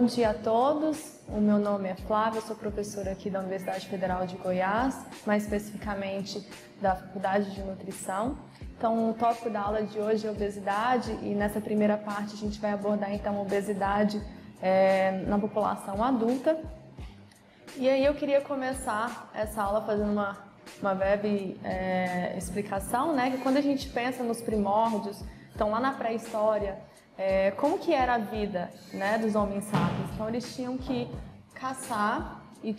Bom dia a todos, o meu nome é Flávia, eu sou professora aqui da Universidade Federal de Goiás, mais especificamente da Faculdade de Nutrição. Então, o tópico da aula de hoje é obesidade e nessa primeira parte a gente vai abordar então a obesidade na população adulta. E aí eu queria começar essa aula fazendo uma breve explicação, né? Que quando a gente pensa nos primórdios, então lá na pré-história, como que era a vida, né, dos homens sábios? Então eles tinham que caçar e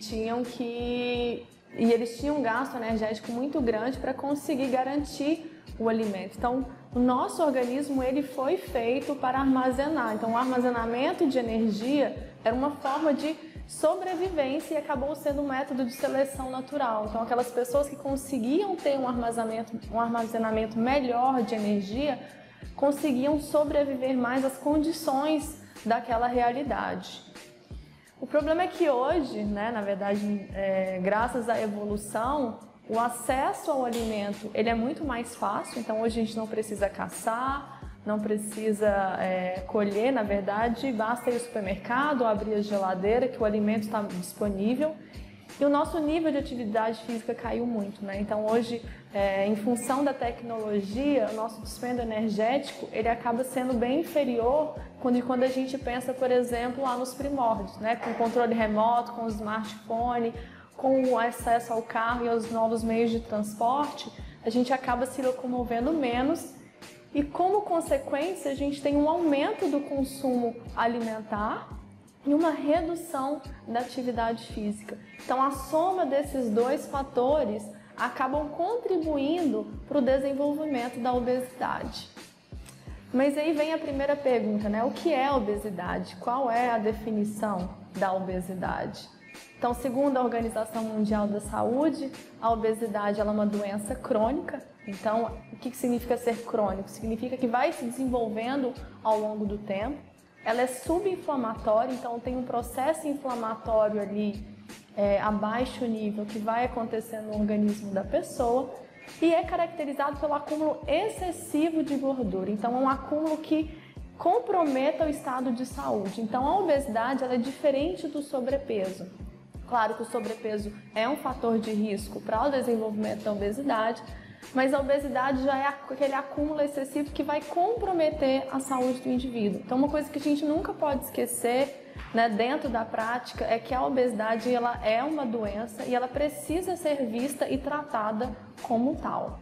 eles tinham um gasto energético muito grande para conseguir garantir o alimento. Então o nosso organismo ele foi feito para armazenar. Então o armazenamento de energia era uma forma de sobrevivência e acabou sendo um método de seleção natural. Então aquelas pessoas que conseguiam ter um armazenamento melhor de energia conseguiam sobreviver mais às condições daquela realidade. O problema é que hoje, né, na verdade, graças à evolução, o acesso ao alimento ele é muito mais fácil. Então hoje a gente não precisa caçar, não precisa colher, na verdade, basta ir ao supermercado, abrir a geladeira que o alimento está disponível. E o nosso nível de atividade física caiu muito, né? Então hoje, em função da tecnologia, o nosso dispêndio energético ele acaba sendo bem inferior quando a gente pensa, por exemplo, lá nos primórdios, né? Com o controle remoto, com o smartphone, com o acesso ao carro e aos novos meios de transporte, a gente acaba se locomovendo menos e, como consequência, a gente tem um aumento do consumo alimentar e uma redução da atividade física. Então, a soma desses dois fatores acabam contribuindo para o desenvolvimento da obesidade. Mas aí vem a primeira pergunta, né? O que é obesidade? Qual é a definição da obesidade? Então, segundo a Organização Mundial da Saúde, a obesidade ela é uma doença crônica. Então, o que significa ser crônico? Significa que vai se desenvolvendo ao longo do tempo. Ela é subinflamatória, então tem um processo inflamatório ali a baixo nível que vai acontecer no organismo da pessoa e é caracterizado pelo acúmulo excessivo de gordura. Então é um acúmulo que comprometa o estado de saúde. Então a obesidade ela é diferente do sobrepeso. Claro que o sobrepeso é um fator de risco para o desenvolvimento da obesidade, mas a obesidade já é aquele acúmulo excessivo que vai comprometer a saúde do indivíduo. Então uma coisa que a gente nunca pode esquecer, né, dentro da prática é que a obesidade ela é uma doença e ela precisa ser vista e tratada como tal.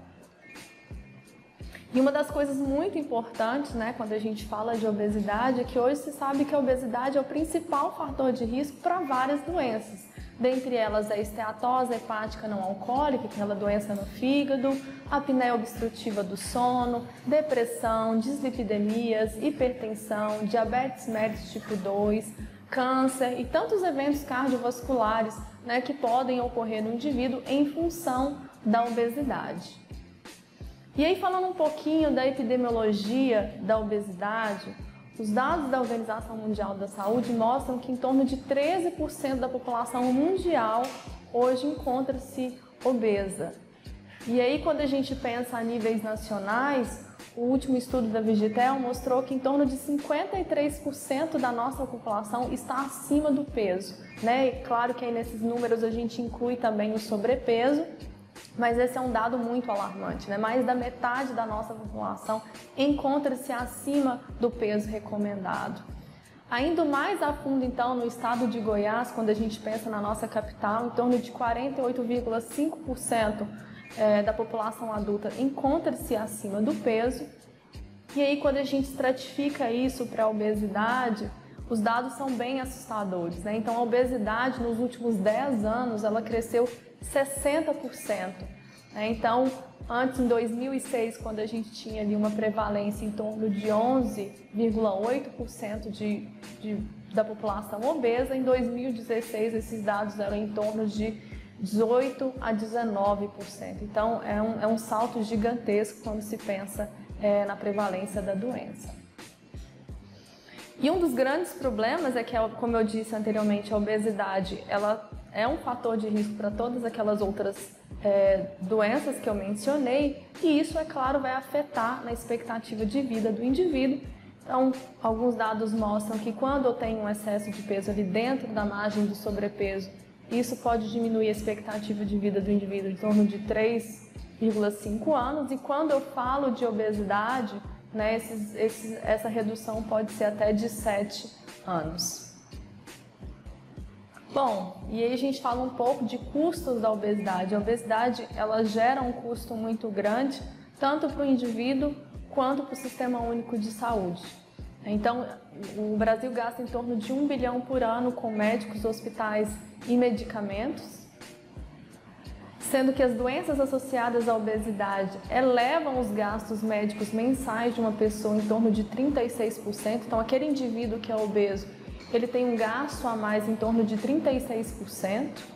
E uma das coisas muito importantes, né, quando a gente fala de obesidade é que hoje se sabe que a obesidade é o principal fator de risco para várias doenças. Dentre elas a esteatose hepática não alcoólica, aquela doença no fígado, a apneia obstrutiva do sono, depressão, dislipidemias, hipertensão, diabetes mellitus tipo 2, câncer e tantos eventos cardiovasculares, né, que podem ocorrer no indivíduo em função da obesidade. E aí, falando um pouquinho da epidemiologia da obesidade, os dados da Organização Mundial da Saúde mostram que em torno de 13% da população mundial hoje encontra-se obesa. E aí, quando a gente pensa a níveis nacionais, o último estudo da Vigitel mostrou que em torno de 53% da nossa população está acima do peso, né? E claro que aí nesses números a gente inclui também o sobrepeso, mas esse é um dado muito alarmante, né? Mais da metade da nossa população encontra-se acima do peso recomendado. Ainda mais a fundo, então, no estado de Goiás, quando a gente pensa na nossa capital, em torno de 48,5% da população adulta encontra-se acima do peso. E aí, quando a gente estratifica isso para a obesidade, os dados são bem assustadores, né? Então, a obesidade nos últimos 10 anos, ela cresceu 60%. Então, antes, em 2006, quando a gente tinha ali uma prevalência em torno de 11,8% da população obesa, em 2016 esses dados eram em torno de 18 a 19%. Então, é um salto gigantesco quando se pensa na prevalência da doença. E um dos grandes problemas é que, como eu disse anteriormente, a obesidade ela é um fator de risco para todas aquelas outras doenças que eu mencionei, e isso, é claro, vai afetar na expectativa de vida do indivíduo Então, alguns dados mostram que quando eu tenho um excesso de peso ali dentro da margem de sobrepeso, isso pode diminuir a expectativa de vida do indivíduo em torno de 3,5 anos. E quando eu falo de obesidade, né, essa redução pode ser até de 7 anos. Bom, e aí a gente fala um pouco de custos da obesidade. A obesidade, ela gera um custo muito grande, tanto para o indivíduo quanto para o Sistema Único de Saúde. Então, o Brasil gasta em torno de 1 bilhão por ano com médicos, hospitais e medicamentos, sendo que as doenças associadas à obesidade elevam os gastos médicos mensais de uma pessoa em torno de 36%. Então, aquele indivíduo que é obeso, ele tem um gasto a mais em torno de 36%.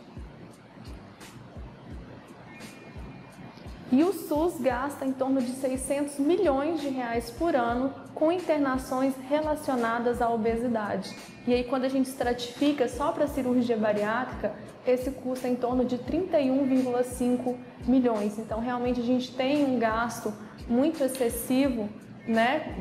E o SUS gasta em torno de 600 milhões de reais por ano com internações relacionadas à obesidade. E aí, quando a gente estratifica só para a cirurgia bariátrica, esse custa em torno de 31,5 milhões. Então, realmente, a gente tem um gasto muito excessivo, né,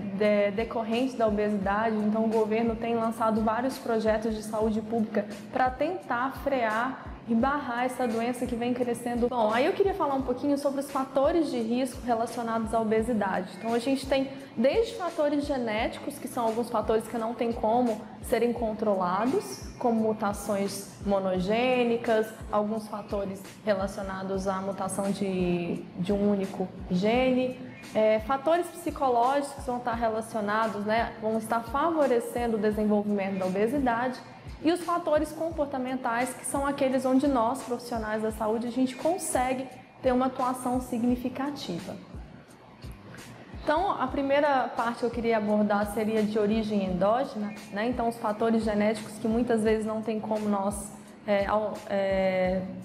decorrente da obesidade. Então, o governo tem lançado vários projetos de saúde pública para tentar frear e barrar essa doença que vem crescendo. Bom, aí eu queria falar um pouquinho sobre os fatores de risco relacionados à obesidade. Então, a gente tem desde fatores genéticos, que são alguns fatores que não tem como serem controlados, como mutações monogênicas, alguns fatores relacionados à mutação de um único gene, fatores psicológicos que vão estar relacionados, né, vão estar favorecendo o desenvolvimento da obesidade, e os fatores comportamentais, que são aqueles onde nós, profissionais da saúde, a gente consegue ter uma atuação significativa. Então, a primeira parte que eu queria abordar seria de origem endógena, né? Então, os fatores genéticos que muitas vezes não tem como nós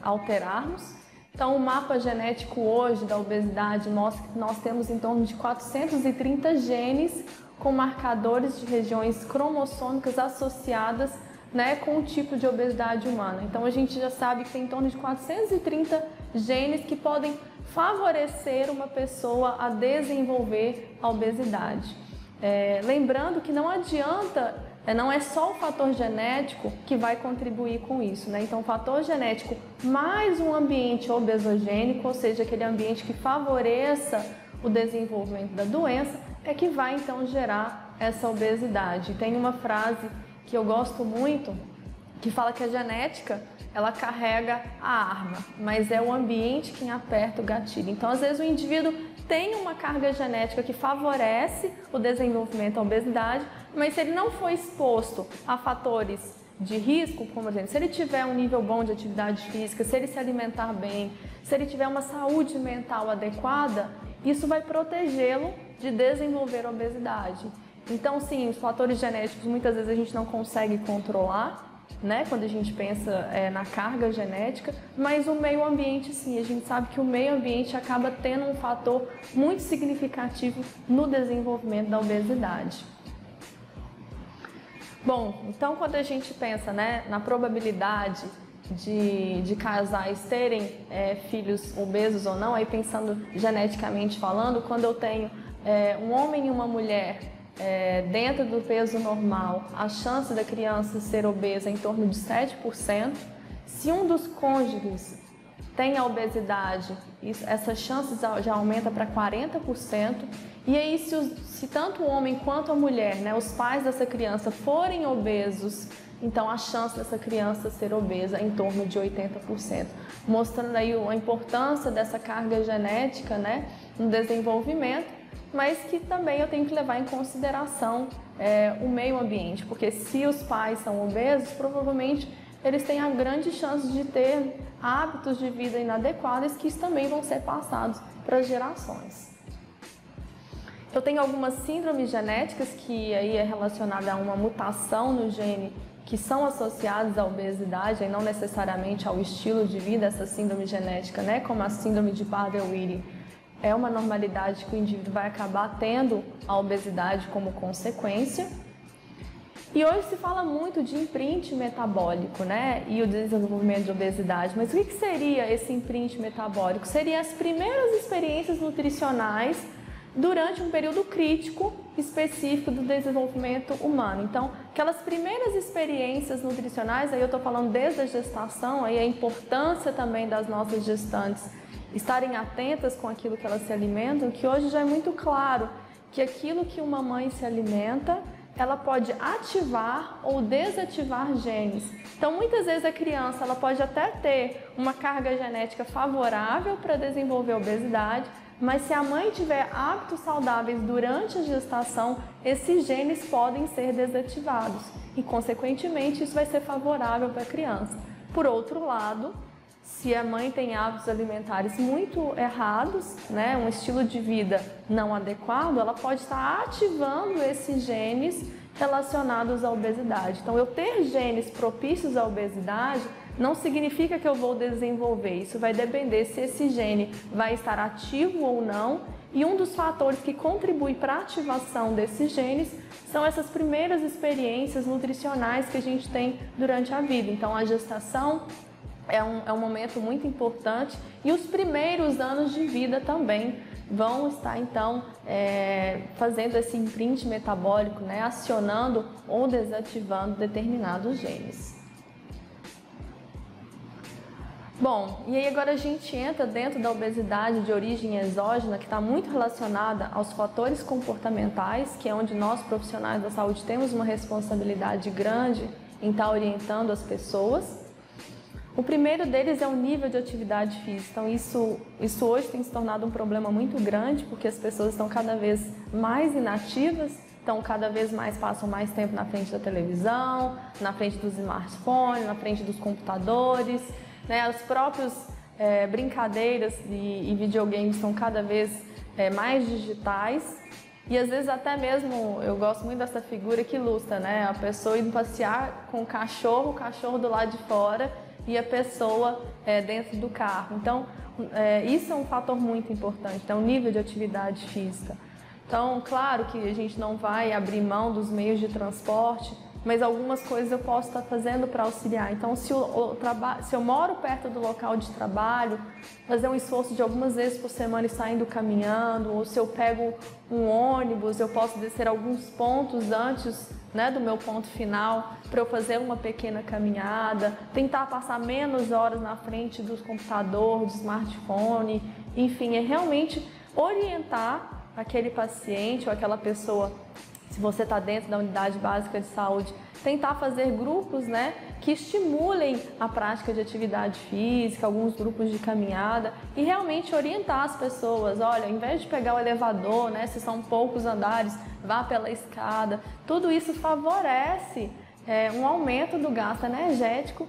alterarmos. Então, o mapa genético hoje da obesidade mostra que nós temos em torno de 430 genes com marcadores de regiões cromossômicas associadas, né, com o tipo de obesidade humana. Então, a gente já sabe que tem em torno de 430 genes que podem favorecer uma pessoa a desenvolver a obesidade. Lembrando que não adianta, não é só o fator genético que vai contribuir com isso, né? Então, o fator genético mais um ambiente obesogênico, ou seja, aquele ambiente que favoreça o desenvolvimento da doença, é que vai então gerar essa obesidade. Tem uma frase que eu gosto muito, que fala que a genética, ela carrega a arma, mas é o ambiente quem aperta o gatilho. Então, às vezes, o indivíduo tem uma carga genética que favorece o desenvolvimento da obesidade, mas se ele não for exposto a fatores de risco, como, por exemplo, se ele tiver um nível bom de atividade física, se ele se alimentar bem, se ele tiver uma saúde mental adequada, isso vai protegê-lo de desenvolver a obesidade. Então, sim, os fatores genéticos muitas vezes a gente não consegue controlar, né, quando a gente pensa na carga genética, mas o meio ambiente, sim, a gente sabe que o meio ambiente acaba tendo um fator muito significativo no desenvolvimento da obesidade. Bom, então quando a gente pensa, né, na probabilidade de casais terem filhos obesos ou não, aí pensando geneticamente falando, quando eu tenho um homem e uma mulher dentro do peso normal, a chance da criança ser obesa é em torno de 7%. Se um dos cônjuges tem a obesidade, essa chance já aumenta para 40%. E aí, se tanto o homem quanto a mulher, né, os pais dessa criança forem obesos, então a chance dessa criança ser obesa é em torno de 80%. Mostrando aí a importância dessa carga genética, né, no desenvolvimento, mas que também eu tenho que levar em consideração o meio ambiente, porque se os pais são obesos, provavelmente eles têm a grande chance de ter hábitos de vida inadequados que também vão ser passados para as gerações. Eu tenho algumas síndromes genéticas que aí é relacionada a uma mutação no gene que são associadas à obesidade e não necessariamente ao estilo de vida, essa síndrome genética, né, como a síndrome de Prader-Willi. É uma normalidade que o indivíduo vai acabar tendo a obesidade como consequência. E hoje se fala muito de imprint metabólico, né? E o desenvolvimento de obesidade. Mas o que seria esse imprint metabólico? Seriam as primeiras experiências nutricionais durante um período crítico específico do desenvolvimento humano. Então, aquelas primeiras experiências nutricionais, aí eu estou falando desde a gestação, aí a importância também das nossas gestantes estarem atentas com aquilo que elas se alimentam, que hoje já é muito claro que aquilo que uma mãe se alimenta, ela pode ativar ou desativar genes. Então, muitas vezes a criança ela pode até ter uma carga genética favorável para desenvolver a obesidade, mas se a mãe tiver hábitos saudáveis durante a gestação, esses genes podem ser desativados e, consequentemente, isso vai ser favorável para a criança. Por outro lado, se a mãe tem hábitos alimentares muito errados, né, um estilo de vida não adequado, ela pode estar ativando esses genes relacionados à obesidade. Então, eu ter genes propícios à obesidade não significa que eu vou desenvolver. Isso vai depender se esse gene vai estar ativo ou não. E um dos fatores que contribui para a ativação desses genes são essas primeiras experiências nutricionais que a gente tem durante a vida. Então, a gestação é um momento muito importante e os primeiros anos de vida também vão estar, então, fazendo esse imprint metabólico, né, acionando ou desativando determinados genes. Bom, e aí agora a gente entra dentro da obesidade de origem exógena, que está muito relacionada aos fatores comportamentais, que é onde nós, profissionais da saúde, temos uma responsabilidade grande em estar orientando as pessoas. O primeiro deles é o nível de atividade física. Então, isso hoje tem se tornado um problema muito grande, porque as pessoas estão cada vez mais inativas, então cada vez mais passam mais tempo na frente da televisão, na frente dos smartphones, na frente dos computadores, né? As próprias brincadeiras e videogames estão cada vez mais digitais. E às vezes até mesmo, eu gosto muito dessa figura que ilustra, né? A pessoa indo passear com o cachorro do lado de fora, e a pessoa dentro do carro. Então, isso é um fator muito importante, então, o nível de atividade física. Então, claro que a gente não vai abrir mão dos meios de transporte, mas algumas coisas eu posso estar fazendo para auxiliar. Então, se eu moro perto do local de trabalho, fazer um esforço de algumas vezes por semana estar indo caminhando, ou se eu pego um ônibus, eu posso descer alguns pontos antes, né, do meu ponto final, para eu fazer uma pequena caminhada, tentar passar menos horas na frente do computador, do smartphone, enfim, é realmente orientar aquele paciente ou aquela pessoa, se você está dentro da unidade básica de saúde, tentar fazer grupos, né, que estimulem a prática de atividade física, alguns grupos de caminhada e realmente orientar as pessoas. Olha, ao invés de pegar o elevador, né, se são poucos andares, vá pela escada. Tudo isso favorece um aumento do gasto energético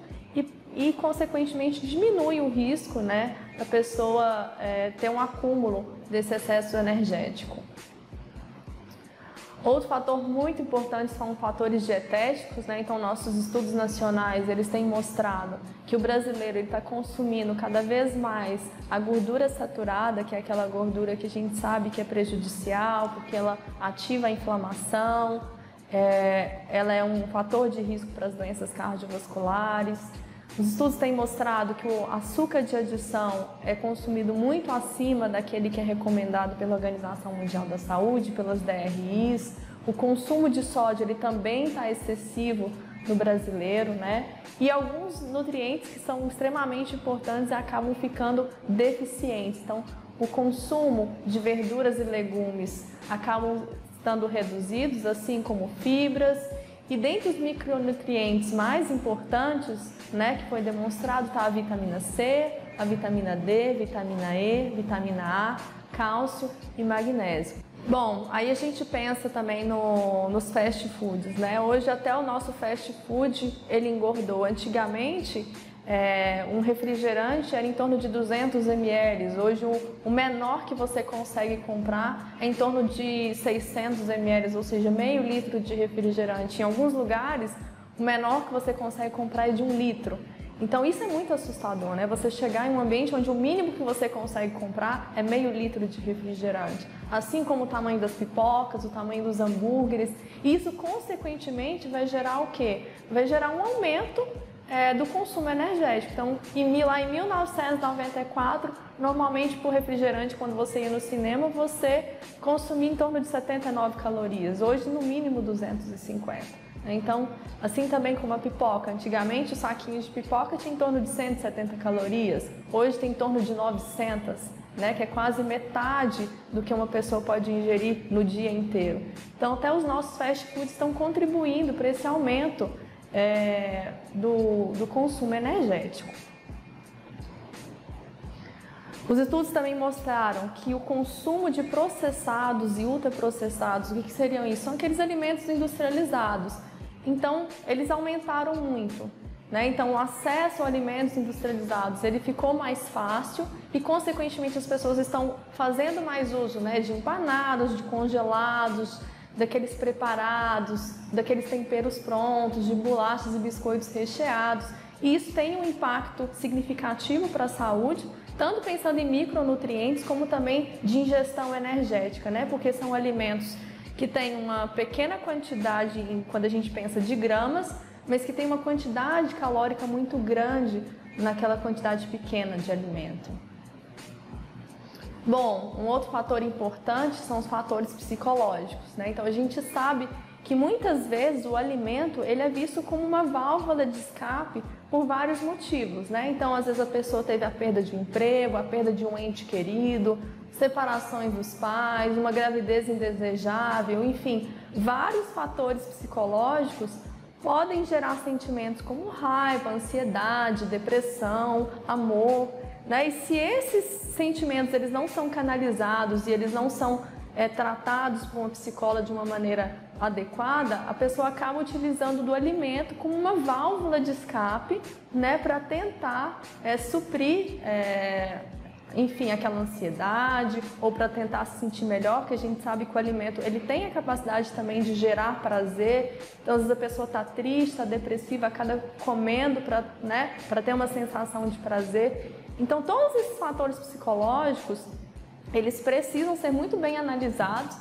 e consequentemente, diminui o risco, né, da pessoa ter um acúmulo desse excesso energético. Outro fator muito importante são fatores dietéticos, né? Então, nossos estudos nacionais, eles têm mostrado que o brasileiro está consumindo cada vez mais a gordura saturada, que é aquela gordura que a gente sabe que é prejudicial, porque ela ativa a inflamação, ela é um fator de risco para as doenças cardiovasculares. Os estudos têm mostrado que o açúcar de adição é consumido muito acima daquele que é recomendado pela Organização Mundial da Saúde, pelas DRIs. O consumo de sódio ele também está excessivo no brasileiro, né? E alguns nutrientes que são extremamente importantes acabam ficando deficientes. Então, o consumo de verduras e legumes acabam estando reduzidos, assim como fibras. E dentre os micronutrientes mais importantes, né, que foi demonstrado, está a vitamina C, a vitamina D, vitamina E, vitamina A, cálcio e magnésio. Bom, aí a gente pensa também nos fast foods, né? Hoje até o nosso fast food, ele engordou. Antigamente, um refrigerante era em torno de 200 ml. Hoje o menor que você consegue comprar é em torno de 600 ml, ou seja, meio litro de refrigerante. Em alguns lugares, o menor que você consegue comprar é de 1 litro. Então isso é muito assustador, né? Você chegar em um ambiente onde o mínimo que você consegue comprar é meio litro de refrigerante. Assim como o tamanho das pipocas, o tamanho dos hambúrgueres. E isso, consequentemente, vai gerar o quê? Vai gerar um aumento do consumo energético. Então, lá em 1994, normalmente por refrigerante, quando você ia no cinema, você consumia em torno de 79 calorias. Hoje, no mínimo, 250. Então, assim também como a pipoca. Antigamente, o saquinho de pipoca tinha em torno de 170 calorias. Hoje tem em torno de 900, né? Que é quase metade do que uma pessoa pode ingerir no dia inteiro. Então, até os nossos fast foods estão contribuindo para esse aumento do consumo energético. Os estudos também mostraram que o consumo de processados e ultraprocessados, o que seriam isso? São aqueles alimentos industrializados. Então, eles aumentaram muito, né? Então, o acesso a alimentos industrializados, ele ficou mais fácil e, consequentemente, as pessoas estão fazendo mais uso, né, de empanados, de congelados, daqueles preparados, daqueles temperos prontos, de bolachas e biscoitos recheados. E isso tem um impacto significativo para a saúde, tanto pensando em micronutrientes, como também de ingestão energética, né? Porque são alimentos que têm uma pequena quantidade, quando a gente pensa de gramas, mas que tem uma quantidade calórica muito grande naquela quantidade pequena de alimento. Bom, um outro fator importante são os fatores psicológicos, né? Então a gente sabe que muitas vezes o alimento ele é visto como uma válvula de escape por vários motivos, né? Então às vezes a pessoa teve a perda de um emprego, a perda de um ente querido, separações dos pais, uma gravidez indesejável, enfim, vários fatores psicológicos podem gerar sentimentos como raiva, ansiedade, depressão, amor, né? E se esses sentimentos eles não são canalizados e eles não são tratados por uma psicóloga de uma maneira adequada, a pessoa acaba utilizando do alimento como uma válvula de escape, né, para tentar suprir enfim, aquela ansiedade, ou para tentar se sentir melhor, porque a gente sabe que o alimento ele tem a capacidade também de gerar prazer. Então, às vezes a pessoa está triste, está depressiva, acaba comendo para ter uma sensação de prazer. Então, todos esses fatores psicológicos, eles precisam ser muito bem analisados.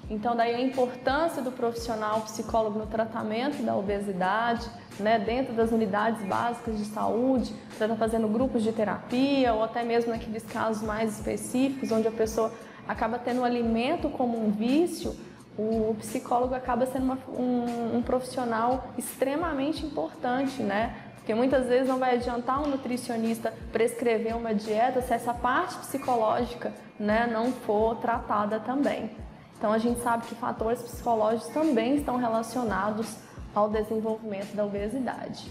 Então, daí a importância do profissional psicólogo no tratamento da obesidade, né, dentro das unidades básicas de saúde, para estar fazendo grupos de terapia, ou até mesmo naqueles casos mais específicos, onde a pessoa acaba tendo o alimento como um vício, o psicólogo acaba sendo um profissional extremamente importante, né? Porque muitas vezes não vai adiantar um nutricionista prescrever uma dieta se essa parte psicológica, né, não for tratada também. Então a gente sabe que fatores psicológicos também estão relacionados ao desenvolvimento da obesidade.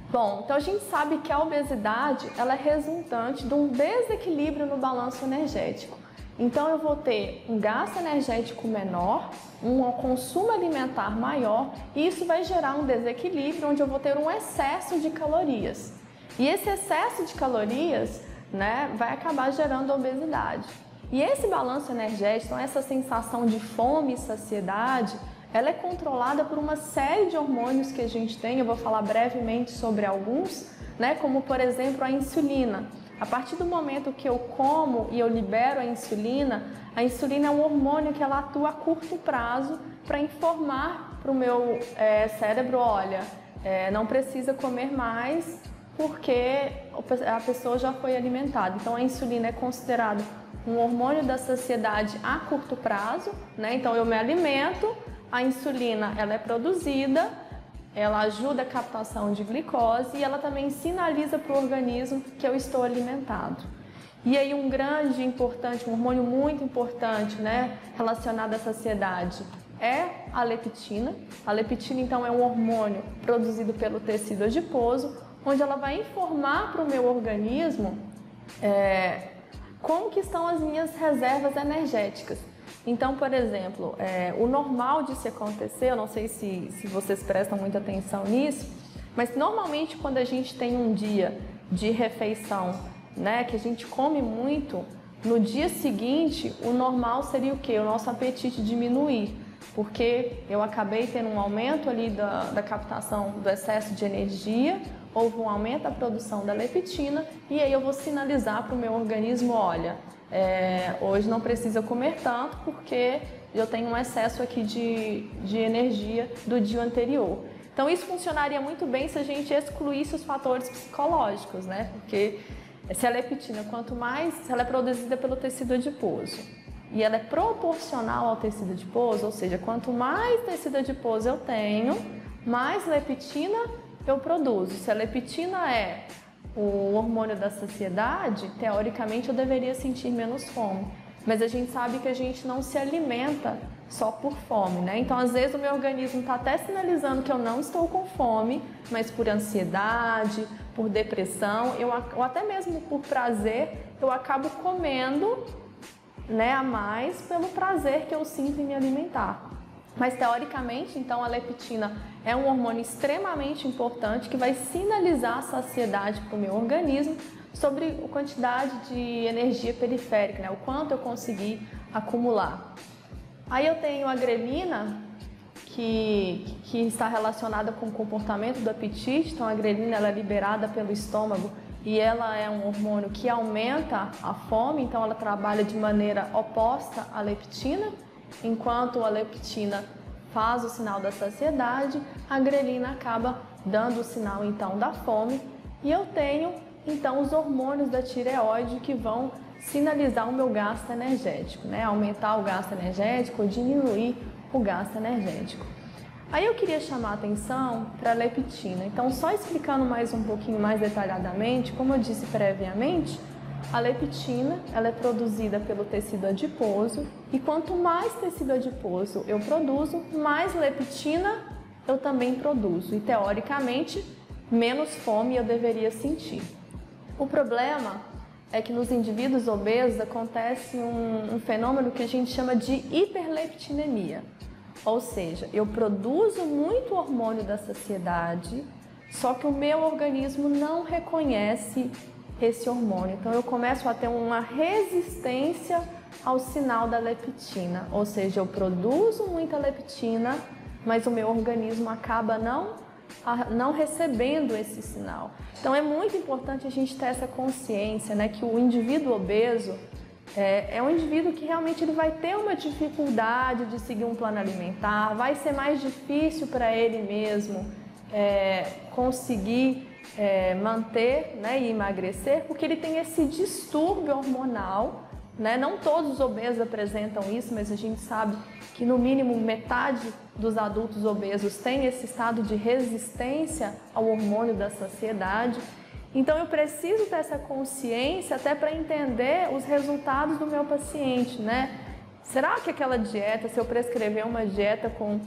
Bom, então a gente sabe que a obesidade ela é resultante de um desequilíbrio no balanço energético. Então eu vou ter um gasto energético menor, um consumo alimentar maior, e isso vai gerar um desequilíbrio onde eu vou ter um excesso de calorias. E esse excesso de calorias, né, vai acabar gerando obesidade. E esse balanço energético, então essa sensação de fome e saciedade, ela é controlada por uma série de hormônios que a gente tem. Eu vou falar brevemente sobre alguns, né, como por exemplo a insulina. A partir do momento que eu como e eu libero a insulina é um hormônio que ela atua a curto prazo para informar para o meu cérebro, olha, não precisa comer mais porque a pessoa já foi alimentada. Então a insulina é considerada um hormônio da saciedade a curto prazo, né? Então eu me alimento, a insulina ela é produzida, ela ajuda a captação de glicose e ela também sinaliza para o organismo que eu estou alimentado. E aí um grande importante, um hormônio muito importante, né, relacionado à saciedade é a leptina. A leptina então é um hormônio produzido pelo tecido adiposo, onde ela vai informar para o meu organismo como que estão as minhas reservas energéticas. Então, por exemplo, o normal de se acontecer, eu não sei se vocês prestam muita atenção nisso, mas normalmente quando a gente tem um dia de refeição, né, que a gente come muito, no dia seguinte o normal seria o quê? O nosso apetite diminuir, porque eu acabei tendo um aumento ali da captação do excesso de energia, houve um aumento da produção da leptina e aí eu vou sinalizar para o meu organismo, olha, hoje não precisa comer tanto porque eu tenho um excesso aqui de energia do dia anterior. Então isso funcionaria muito bem se a gente excluísse os fatores psicológicos, né? Porque se a leptina, quanto mais, se ela é produzida pelo tecido adiposo e ela é proporcional ao tecido adiposo, ou seja, quanto mais tecido adiposo eu tenho, mais leptina eu produzo. Se a leptina é o hormônio da saciedade, teoricamente eu deveria sentir menos fome. Mas a gente sabe que a gente não se alimenta só por fome, né? Então, às vezes o meu organismo está até sinalizando que eu não estou com fome, mas por ansiedade, por depressão, ou até mesmo por prazer, eu acabo comendo, né, a mais pelo prazer que eu sinto em me alimentar. Mas teoricamente, então, a leptina é um hormônio extremamente importante que vai sinalizar a saciedade para o meu organismo sobre a quantidade de energia periférica, né, o quanto eu consegui acumular. Aí eu tenho a grelina, que está relacionada com o comportamento do apetite. Então a grelina ela é liberada pelo estômago e ela é um hormônio que aumenta a fome, então ela trabalha de maneira oposta à leptina. Enquanto a leptina faz o sinal da saciedade, a grelina acaba dando o sinal então da fome. E eu tenho então os hormônios da tireoide que vão sinalizar o meu gasto energético, né? Aumentar o gasto energético ou diminuir o gasto energético. Aí eu queria chamar a atenção para a leptina. Então, só explicando mais um pouquinho mais detalhadamente, como eu disse previamente, a leptina ela é produzida pelo tecido adiposo e quanto mais tecido adiposo eu produzo, mais leptina eu também produzo e, teoricamente, menos fome eu deveria sentir. O problema é que nos indivíduos obesos acontece um fenômeno que a gente chama de hiperleptinemia. Ou seja, eu produzo muito hormônio da saciedade, só que o meu organismo não reconhece esse hormônio. Então eu começo a ter uma resistência ao sinal da leptina. Ou seja, eu produzo muita leptina, mas o meu organismo acaba não recebendo esse sinal. Então é muito importante a gente ter essa consciência, né, que o indivíduo obeso é um indivíduo que realmente ele vai ter uma dificuldade de seguir um plano alimentar, vai ser mais difícil para ele mesmo conseguir manter, né, e emagrecer, porque ele tem esse distúrbio hormonal, né? Não todos os obesos apresentam isso, mas a gente sabe que no mínimo metade dos adultos obesos tem esse estado de resistência ao hormônio da saciedade. Então eu preciso ter essa consciência até para entender os resultados do meu paciente, né? Será que aquela dieta, se eu prescrever uma dieta com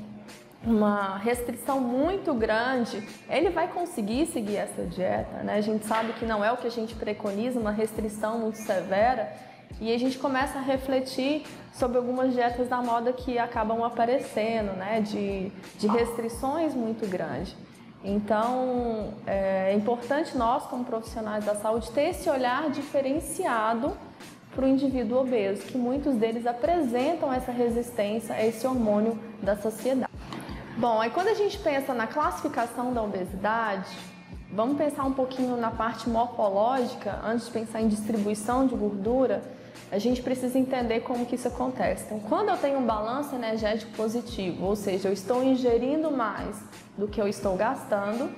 uma restrição muito grande, ele vai conseguir seguir essa dieta, né? A gente sabe que não é o que a gente preconiza, uma restrição muito severa, e a gente começa a refletir sobre algumas dietas da moda que acabam aparecendo, né? De restrições muito grandes. Então, é importante nós, como profissionais da saúde, ter esse olhar diferenciado para o indivíduo obeso, que muitos deles apresentam essa resistência a esse hormônio da saciedade. Bom, aí quando a gente pensa na classificação da obesidade, vamos pensar um pouquinho na parte morfológica. Antes de pensar em distribuição de gordura, a gente precisa entender como que isso acontece. Então, quando eu tenho um balanço energético positivo, ou seja, eu estou ingerindo mais do que eu estou gastando,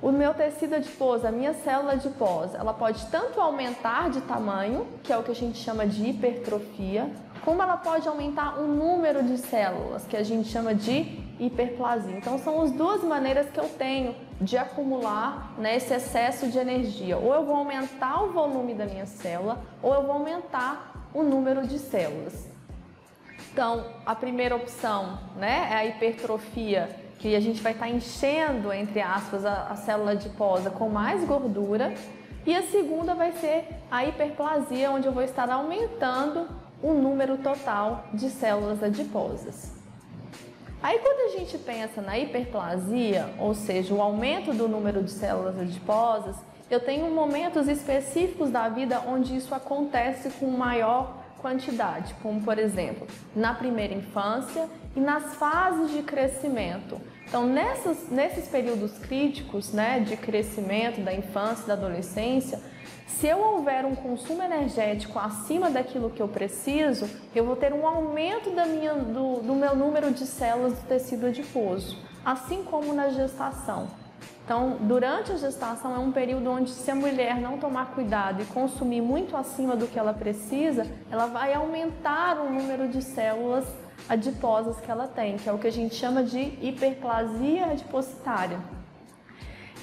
o meu tecido adiposo, a minha célula adiposa, ela pode tanto aumentar de tamanho, que é o que a gente chama de hipertrofia, como ela pode aumentar o número de células, que a gente chama de hiperplasia. Então, são as duas maneiras que eu tenho de acumular, né, esse excesso de energia. Ou eu vou aumentar o volume da minha célula, ou eu vou aumentar o número de células. Então, a primeira opção, né, é a hipertrofia, que a gente vai estar enchendo, entre aspas, a célula adiposa com mais gordura. E a segunda vai ser a hiperplasia, onde eu vou estar aumentando o número total de células adiposas. Aí quando a gente pensa na hiperplasia, ou seja, o aumento do número de células adiposas, eu tenho momentos específicos da vida onde isso acontece com maior quantidade, como por exemplo, na primeira infância e nas fases de crescimento. Então nesses períodos críticos, né, de crescimento da infância e da adolescência, Se eu houver um consumo energético acima daquilo que eu preciso, eu vou ter um aumento do meu número de células do tecido adiposo, assim como na gestação. Então, durante a gestação é um período onde, se a mulher não tomar cuidado e consumir muito acima do que ela precisa, ela vai aumentar o número de células adiposas que ela tem, que é o que a gente chama de hiperplasia adipositária.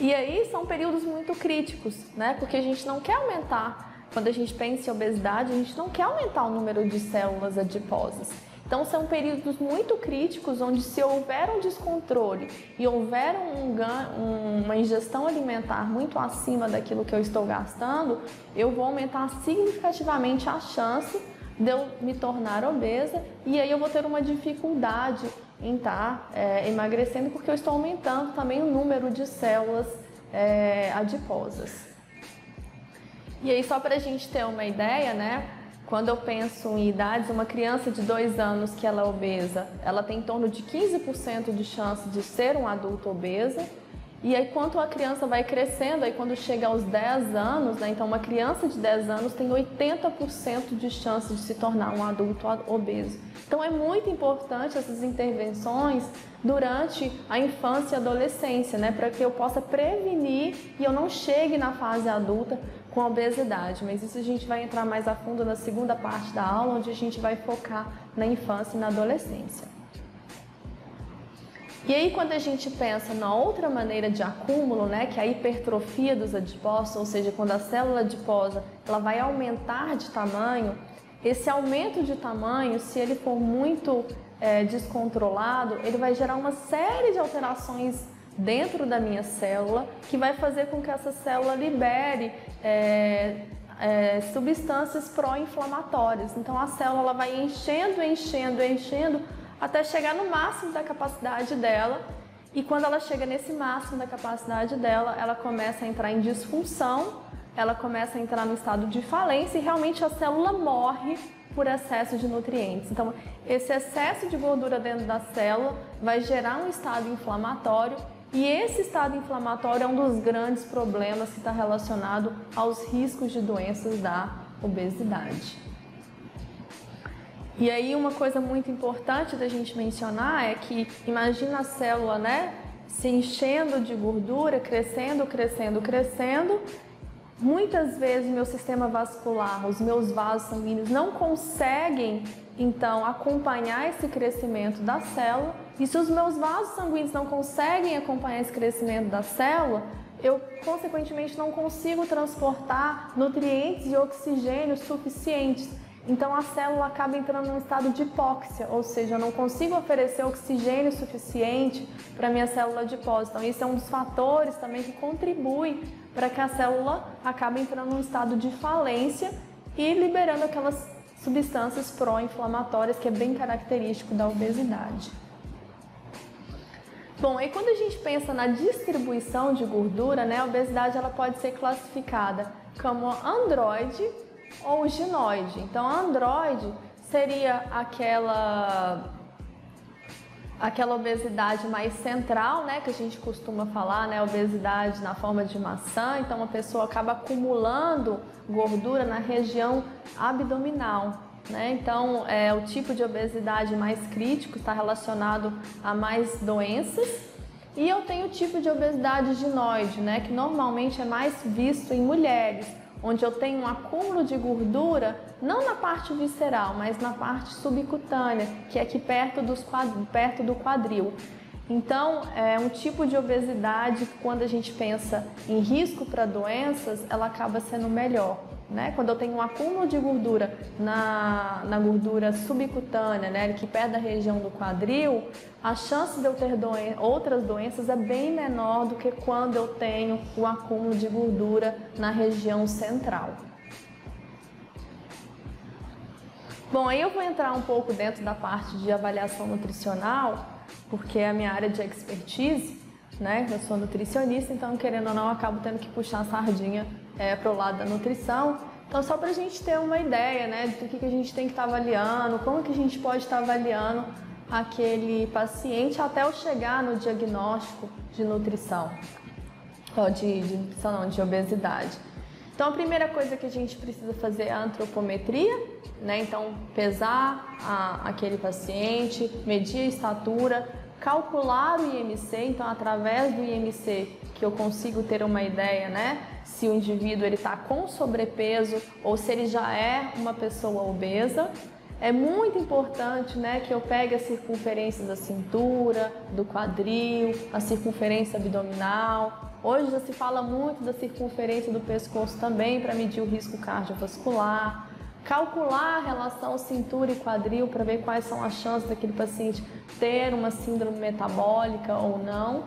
E aí são períodos muito críticos, né? Porque a gente não quer aumentar, quando a gente pensa em obesidade, a gente não quer aumentar o número de células adiposas. Então são períodos muito críticos onde, se houver um descontrole e houver uma ingestão alimentar muito acima daquilo que eu estou gastando, eu vou aumentar significativamente a chance de eu me tornar obesa, e aí eu vou ter uma dificuldade em estar emagrecendo, porque eu estou aumentando também o número de células adiposas. E aí, só para a gente ter uma ideia, né? Quando eu penso em idades, uma criança de 2 anos que ela é obesa, ela tem em torno de 15% de chance de ser um adulto obesa. E aí, quanto a criança vai crescendo, aí quando chega aos 10 anos, né, então uma criança de 10 anos tem 80% de chance de se tornar um adulto obeso. Então é muito importante essas intervenções durante a infância e adolescência, né, para que eu possa prevenir e eu não chegue na fase adulta com a obesidade. Mas isso a gente vai entrar mais a fundo na segunda parte da aula, onde a gente vai focar na infância e na adolescência. E aí, quando a gente pensa na outra maneira de acúmulo, né, que é a hipertrofia dos adipócitos, ou seja, quando a célula adiposa ela vai aumentar de tamanho, esse aumento de tamanho, se ele for muito descontrolado, ele vai gerar uma série de alterações dentro da minha célula, que vai fazer com que essa célula libere substâncias pró-inflamatórias. Então a célula ela vai enchendo, até chegar no máximo da capacidade dela, e quando ela chega nesse máximo da capacidade dela, ela começa a entrar em disfunção, ela começa a entrar no estado de falência, e realmente a célula morre por excesso de nutrientes. Então, esse excesso de gordura dentro da célula vai gerar um estado inflamatório, e esse estado inflamatório é um dos grandes problemas que está relacionado aos riscos de doenças da obesidade. E aí uma coisa muito importante da gente mencionar é que, imagina a célula, né, se enchendo de gordura, crescendo, muitas vezes meu sistema vascular, os meus vasos sanguíneos não conseguem, então, acompanhar esse crescimento da célula, e se os meus vasos sanguíneos não conseguem acompanhar esse crescimento da célula, eu, consequentemente, não consigo transportar nutrientes e oxigênio suficientes. Então a célula acaba entrando num estado de hipóxia, ou seja, eu não consigo oferecer oxigênio suficiente para a minha célula adiposa. Então isso é um dos fatores também que contribui para que a célula acabe entrando num estado de falência e liberando aquelas substâncias pró-inflamatórias, que é bem característico da obesidade. Bom, aí quando a gente pensa na distribuição de gordura, né, a obesidade ela pode ser classificada como androide ou ginoide. Então, a androide seria aquela obesidade mais central, né, que a gente costuma falar, né, obesidade na forma de maçã. Então, a pessoa acaba acumulando gordura na região abdominal, né? Então, o tipo de obesidade mais crítico está relacionado a mais doenças. E eu tenho o tipo de obesidade ginoide, né, que normalmente é mais visto em mulheres, onde eu tenho um acúmulo de gordura, não na parte visceral, mas na parte subcutânea, que é aqui perto do quadril. Então, é um tipo de obesidade que, quando a gente pensa em risco para doenças, ela acaba sendo melhor, né? Quando eu tenho um acúmulo de gordura na gordura subcutânea, né, aqui perto da região do quadril, a chance de eu ter outras doenças é bem menor do que quando eu tenho o acúmulo de gordura na região central. Bom, aí eu vou entrar um pouco dentro da parte de avaliação nutricional, porque é a minha área de expertise, né? Eu sou nutricionista, então, querendo ou não, eu acabo tendo que puxar a sardinha para o lado da nutrição. Então, só para a gente ter uma ideia, né, do que a gente tem que estar avaliando, como que a gente pode estar avaliando aquele paciente até eu chegar no diagnóstico de nutrição, ou de nutrição não, de obesidade. Então a primeira coisa que a gente precisa fazer é a antropometria, né? Então pesar aquele paciente, medir a estatura, calcular o IMC, então através do IMC que eu consigo ter uma ideia, né? Se o indivíduo está com sobrepeso ou se ele já é uma pessoa obesa. É muito importante, né, que eu pegue a circunferência da cintura, do quadril, a circunferência abdominal. Hoje já se fala muito da circunferência do pescoço também para medir o risco cardiovascular. Calcular a relação cintura e quadril para ver quais são as chances daquele paciente ter uma síndrome metabólica ou não.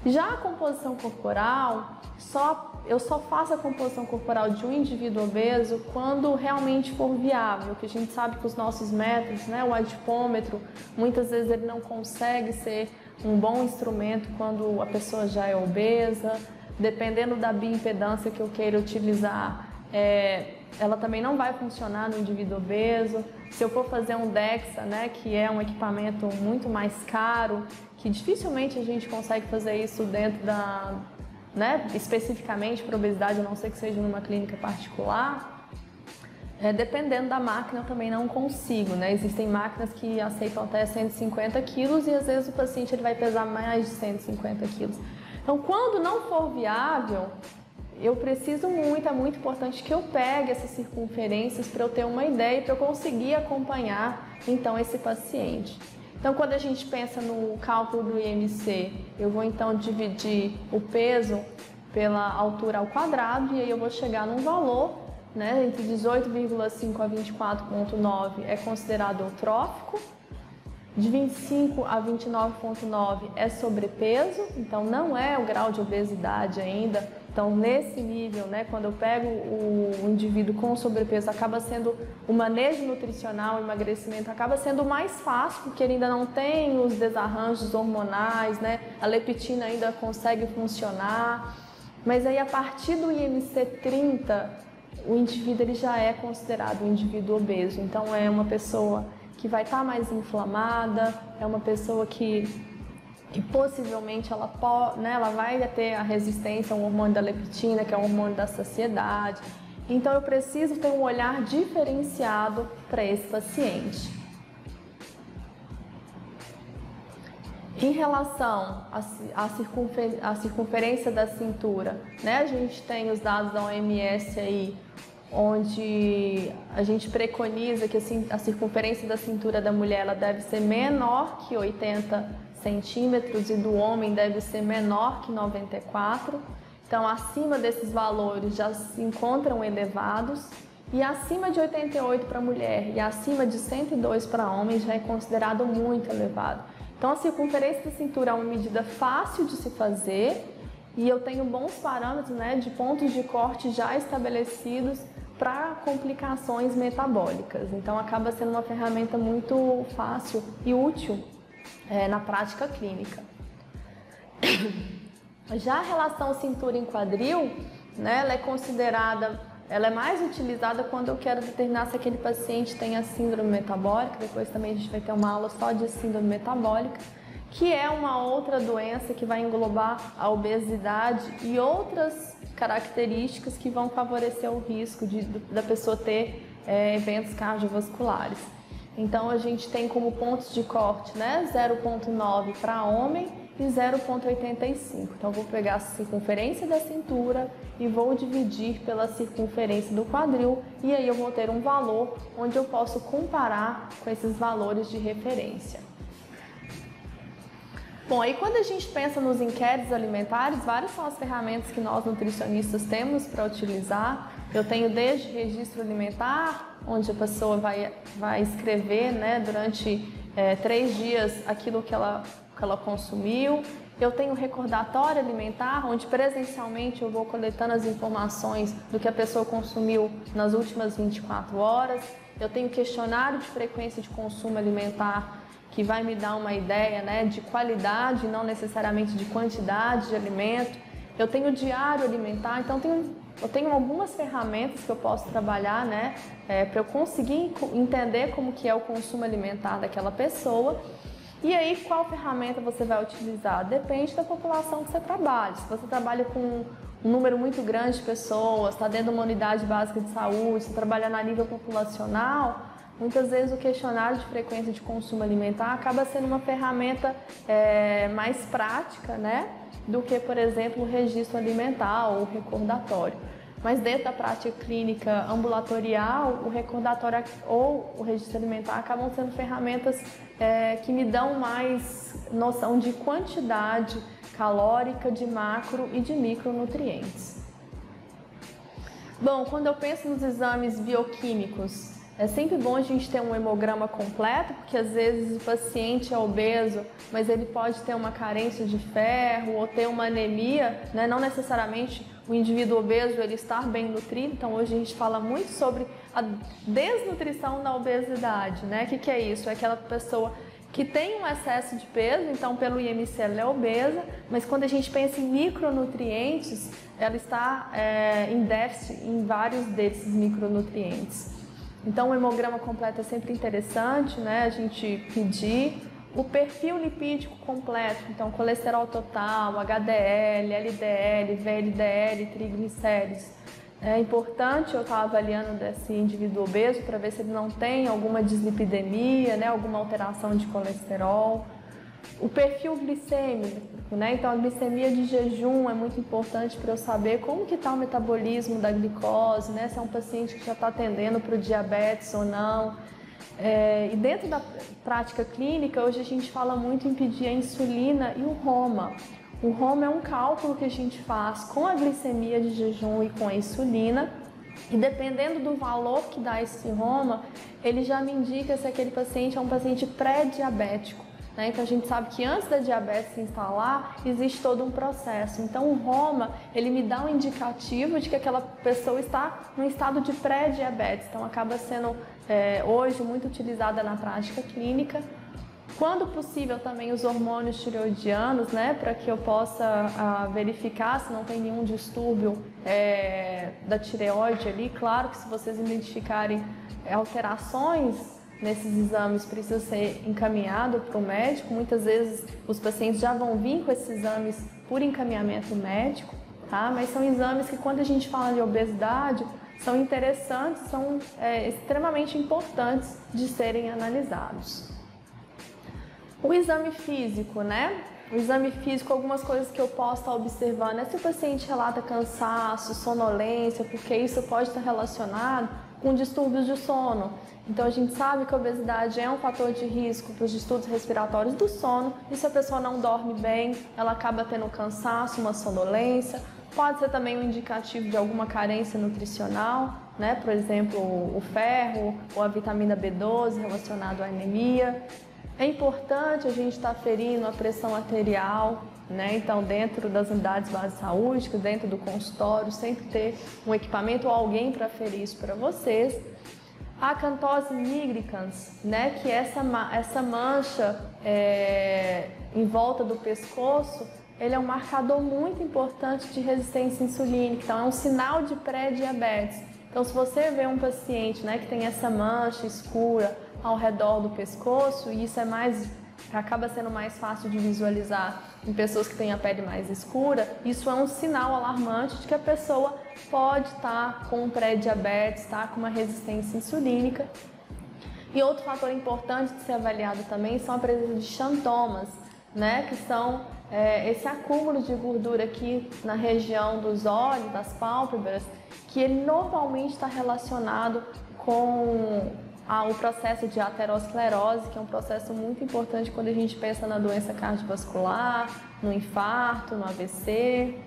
Já a composição corporal, eu só faço a composição corporal de um indivíduo obeso quando realmente for viável, que a gente sabe que os nossos métodos, né, o adipômetro, muitas vezes ele não consegue ser um bom instrumento quando a pessoa já é obesa, dependendo da bioimpedância que eu queira utilizar, ela também não vai funcionar no indivíduo obeso. Se eu for fazer um DEXA, né, que é um equipamento muito mais caro, que dificilmente a gente consegue fazer isso dentro né, especificamente para obesidade, a não ser que seja numa clínica particular, dependendo da máquina eu também não consigo, né? Existem máquinas que aceitam até 150 quilos e às vezes o paciente ele vai pesar mais de 150 quilos. Então, quando não for viável, eu preciso é muito importante que eu pegue essas circunferências para eu ter uma ideia e para eu conseguir acompanhar então esse paciente. Então, quando a gente pensa no cálculo do IMC, eu vou então dividir o peso pela altura ao quadrado e aí eu vou chegar num valor, né, entre 18,5 a 24,9 é considerado eutrófico, de 25 a 29,9 é sobrepeso, então não é o grau de obesidade ainda. Então, nesse nível, né, quando eu pego o indivíduo com sobrepeso, acaba sendo o manejo nutricional, o emagrecimento, acaba sendo mais fácil, porque ele ainda não tem os desarranjos hormonais, né, a leptina ainda consegue funcionar. Mas aí, a partir do IMC 30, o indivíduo ele já é considerado um indivíduo obeso. Então, é uma pessoa que vai estar mais inflamada, é uma pessoa que possivelmente ela vai ter a resistência ao hormônio da leptina, que é o hormônio da saciedade. Então eu preciso ter um olhar diferenciado para esse paciente. Em relação à circunferência da cintura, né, a gente tem os dados da OMS aí, onde a gente preconiza que a circunferência da cintura da mulher ela deve ser menor que 80 centímetros e do homem deve ser menor que 94. Então, acima desses valores já se encontram elevados e acima de 88 para mulher e acima de 102 para homem já é considerado muito elevado. Então, a circunferência da cintura é uma medida fácil de se fazer e eu tenho bons parâmetros, né, de pontos de corte já estabelecidos para complicações metabólicas. Então, acaba sendo uma ferramenta muito fácil e útil na prática clínica. Já a relação cintura em quadril, né, ela é mais utilizada quando eu quero determinar se aquele paciente tem a síndrome metabólica. Depois também a gente vai ter uma aula só de síndrome metabólica, que é uma outra doença que vai englobar a obesidade e outras características que vão favorecer o risco da pessoa ter eventos cardiovasculares. Então a gente tem como pontos de corte, né, 0,9 para homem e 0,85. Então eu vou pegar a circunferência da cintura e vou dividir pela circunferência do quadril e aí eu vou ter um valor onde eu posso comparar com esses valores de referência. Bom, aí quando a gente pensa nos inquéritos alimentares, várias são as ferramentas que nós nutricionistas temos para utilizar. Eu tenho desde registro alimentar, onde a pessoa vai escrever, né, durante 3 dias aquilo que ela consumiu. Eu tenho recordatório alimentar, onde presencialmente eu vou coletando as informações do que a pessoa consumiu nas últimas 24 horas. Eu tenho questionário de frequência de consumo alimentar, que vai me dar uma ideia, né, de qualidade, não necessariamente de quantidade de alimento. Eu tenho diário alimentar, então eu tenho algumas ferramentas que eu posso trabalhar, né, para eu conseguir entender como que é o consumo alimentar daquela pessoa. E aí, qual ferramenta você vai utilizar? Depende da população que você trabalha. Se você trabalha com um número muito grande de pessoas, está dentro de uma unidade básica de saúde, você trabalhando a nível populacional, muitas vezes o questionário de frequência de consumo alimentar acaba sendo uma ferramenta mais prática, né, do que, por exemplo, o registro alimentar ou o recordatório. Mas dentro da prática clínica ambulatorial, o recordatório ou o registro alimentar acabam sendo ferramentas que me dão mais noção de quantidade calórica, de macro e de micronutrientes. Bom, quando eu penso nos exames bioquímicos, é sempre bom a gente ter um hemograma completo, porque às vezes o paciente é obeso, mas ele pode ter uma carência de ferro ou ter uma anemia, né? Não necessariamente o indivíduo obeso ele estar bem nutrido. Então hoje a gente fala muito sobre a desnutrição da obesidade, né? O que é isso? É aquela pessoa que tem um excesso de peso, então pelo IMC ela é obesa, mas quando a gente pensa em micronutrientes, ela está em déficit em vários desses micronutrientes. Então o hemograma completo é sempre interessante, né, a gente pedir. O perfil lipídico completo, então colesterol total, HDL, LDL, VLDL, triglicéridos. É importante eu estar avaliando desse indivíduo obeso para ver se ele não tem alguma dislipidemia, né, alguma alteração de colesterol. O perfil glicêmico, né, então a glicemia de jejum é muito importante para eu saber como que está o metabolismo da glicose, né, se é um paciente que já está atendendo para o diabetes ou não. E dentro da prática clínica, hoje a gente fala muito em pedir a insulina e o ROMA. O ROMA é um cálculo que a gente faz com a glicemia de jejum e com a insulina, e dependendo do valor que dá esse ROMA, ele já me indica se aquele paciente é um paciente pré-diabético. Né? Então a gente sabe que antes da diabetes se instalar, existe todo um processo. Então o ROMA, ele me dá um indicativo de que aquela pessoa está num estado de pré-diabetes. Então acaba sendo hoje muito utilizada na prática clínica. Quando possível também os hormônios tireoidianos, né, para que eu possa verificar se não tem nenhum distúrbio da tireoide ali. Claro que se vocês identificarem alterações nesses exames, precisa ser encaminhado para o médico. Muitas vezes os pacientes já vão vir com esses exames por encaminhamento médico, tá? Mas são exames que, quando a gente fala de obesidade, são interessantes, são extremamente importantes de serem analisados. O exame físico, né? O exame físico, algumas coisas que eu posso estar observando é se o paciente relata cansaço, sonolência, porque isso pode estar relacionado com distúrbios de sono. Então a gente sabe que a obesidade é um fator de risco para os distúrbios respiratórios do sono, e se a pessoa não dorme bem, ela acaba tendo cansaço, uma sonolência. Pode ser também um indicativo de alguma carência nutricional, né? Por exemplo, o ferro ou a vitamina B12 relacionado à anemia. É importante a gente estar aferindo a pressão arterial, né? Então, dentro das unidades básicas de saúde, dentro do consultório, sempre ter um equipamento ou alguém para aferir isso para vocês. A acantose nigricans, né? Que é essa mancha em volta do pescoço, ele é um marcador muito importante de resistência insulínica, então é um sinal de pré-diabetes. Então, se você vê um paciente, né, que tem essa mancha escura ao redor do pescoço, e isso acaba sendo mais fácil de visualizar em pessoas que têm a pele mais escura, isso é um sinal alarmante de que a pessoa pode estar com pré-diabetes, tá, com uma resistência insulínica. E outro fator importante de ser avaliado também são a presença de xantomas, né, que são esse acúmulo de gordura aqui na região dos olhos, das pálpebras, que ele normalmente está relacionado com o processo de aterosclerose, que é um processo muito importante quando a gente pensa na doença cardiovascular, no infarto, no AVC.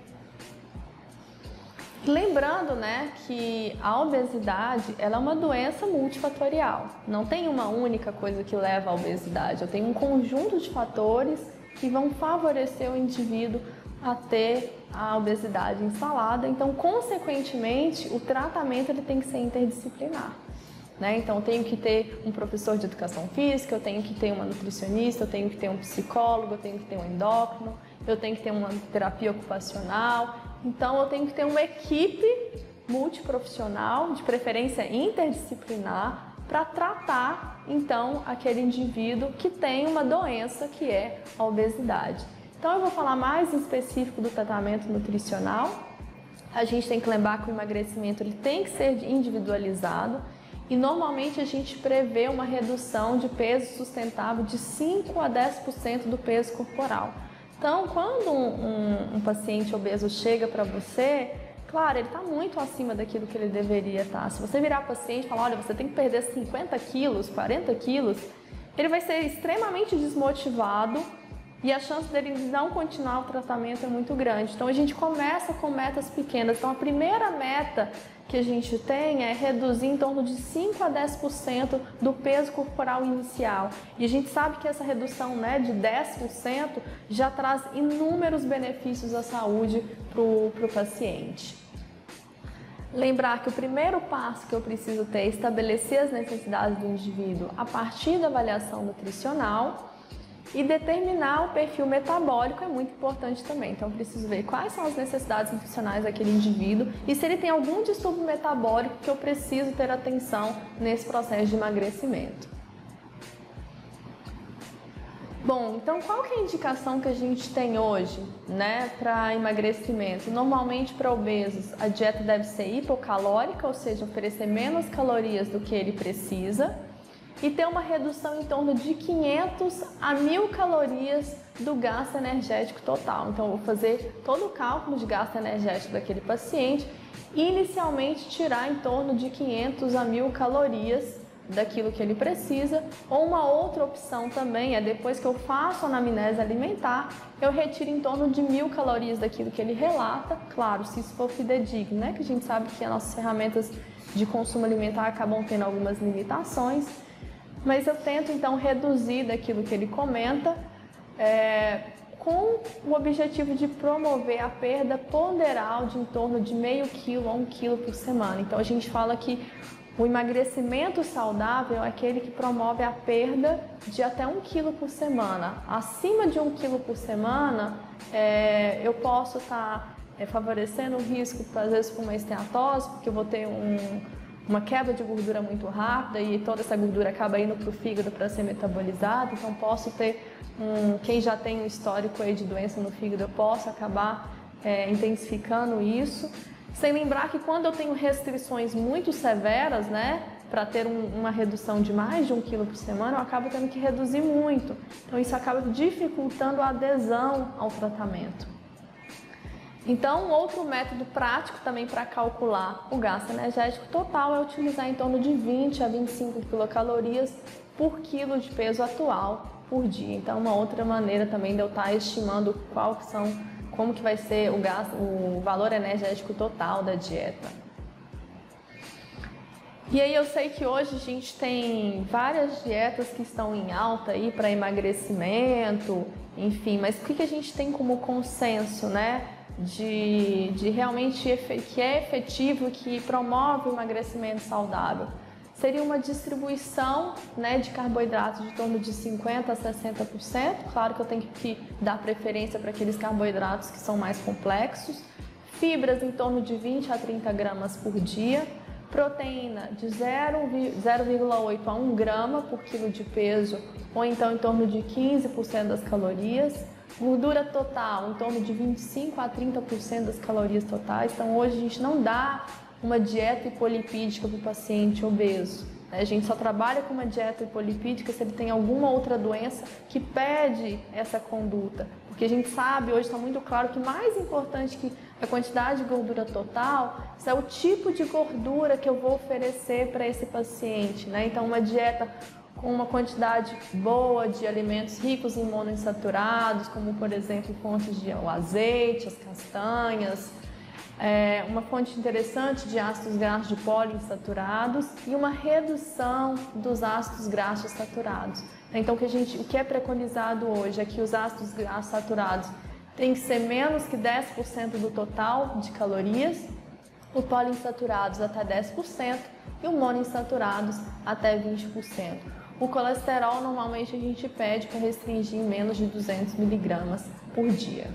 Lembrando, né, que a obesidade ela é uma doença multifatorial. Não tem uma única coisa que leva à obesidade. Eu tenho um conjunto de fatores que vão favorecer o indivíduo a ter a obesidade instalada. Então, consequentemente, o tratamento ele tem que ser interdisciplinar. Né? Então, eu tenho que ter um professor de educação física, eu tenho que ter uma nutricionista, eu tenho que ter um psicólogo, eu tenho que ter um endócrino, eu tenho que ter uma terapia ocupacional. Então, eu tenho que ter uma equipe multiprofissional, de preferência interdisciplinar, para tratar então aquele indivíduo que tem uma doença que é a obesidade. Então eu vou falar mais em específico do tratamento nutricional. A gente tem que lembrar que o emagrecimento ele tem que ser individualizado e normalmente a gente prevê uma redução de peso sustentável de 5 a 10% do peso corporal. Então, quando um paciente obeso chega para você, claro, ele está muito acima daquilo que ele deveria estar. Se você virar paciente e falar, olha, você tem que perder 50 quilos, 40 quilos, ele vai ser extremamente desmotivado e a chance dele não continuar o tratamento é muito grande. Então, a gente começa com metas pequenas. Então, a primeira meta que a gente tem é reduzir em torno de 5 a 10% do peso corporal inicial. E a gente sabe que essa redução, né, de 10% já traz inúmeros benefícios à saúde para o paciente. Lembrar que o primeiro passo que eu preciso ter é estabelecer as necessidades do indivíduo a partir da avaliação nutricional. E determinar o perfil metabólico é muito importante também. Então, eu preciso ver quais são as necessidades nutricionais daquele indivíduo e se ele tem algum distúrbio metabólico que eu preciso ter atenção nesse processo de emagrecimento. Bom, então qual que é a indicação que a gente tem hoje, né, para emagrecimento? Normalmente para obesos a dieta deve ser hipocalórica, ou seja, oferecer menos calorias do que ele precisa, e ter uma redução em torno de 500 a 1.000 calorias do gasto energético total. Então, eu vou fazer todo o cálculo de gasto energético daquele paciente e inicialmente tirar em torno de 500 a 1.000 calorias daquilo que ele precisa. Ou uma outra opção também é, depois que eu faço a anamnese alimentar, eu retiro em torno de 1.000 calorias daquilo que ele relata, claro, se isso for fidedigno, né? Que a gente sabe que as nossas ferramentas de consumo alimentar acabam tendo algumas limitações. Mas eu tento então reduzir daquilo que ele comenta com o objetivo de promover a perda ponderal de em torno de meio quilo a 1 quilo por semana. Então a gente fala que o emagrecimento saudável é aquele que promove a perda de até 1 quilo por semana. Acima de 1 quilo por semana, eu posso estar favorecendo o risco, às vezes, por uma esteatose, porque eu vou ter uma quebra de gordura muito rápida e toda essa gordura acaba indo para o fígado para ser metabolizada. Então, posso ter, quem já tem um histórico aí de doença no fígado, eu posso acabar intensificando isso. Sem lembrar que quando eu tenho restrições muito severas, né, para ter uma redução de mais de 1 quilo por semana, eu acabo tendo que reduzir muito. Então, isso acaba dificultando a adesão ao tratamento. Então, um outro método prático também para calcular o gasto energético total é utilizar em torno de 20 a 25 quilocalorias por quilo de peso atual por dia. Então, uma outra maneira também de eu estar estimando como que vai ser o valor energético total da dieta. E aí eu sei que hoje a gente tem várias dietas que estão em alta aí para emagrecimento, enfim, mas o que a gente tem como consenso, né? De realmente que é efetivo, que promove o emagrecimento saudável. Seria uma distribuição, né, de carboidratos de torno de 50% a 60%. Claro que eu tenho que dar preferência para aqueles carboidratos que são mais complexos. Fibras em torno de 20 a 30 gramas por dia. Proteína de 0,8 a 1 grama por quilo de peso, ou então em torno de 15% das calorias. Gordura total, em torno de 25 a 30% das calorias totais. Então, hoje a gente não dá uma dieta hipolipídica para o paciente obeso. A gente só trabalha com uma dieta hipolipídica se ele tem alguma outra doença que pede essa conduta. Porque a gente sabe, hoje está muito claro que mais importante que a quantidade de gordura total é o tipo de gordura que eu vou oferecer para esse paciente, né? Então, uma dieta com uma quantidade boa de alimentos ricos em monoinsaturados, como por exemplo fontes de azeite, as castanhas, uma fonte interessante de ácidos graxos de poliinsaturados e uma redução dos ácidos graxos saturados. Então o que é preconizado hoje é que os ácidos graxos saturados têm que ser menos que 10% do total de calorias, os poliinsaturados até 10% e os monoinsaturados até 20%. O colesterol normalmente a gente pede para restringir em menos de 200 miligramas por dia.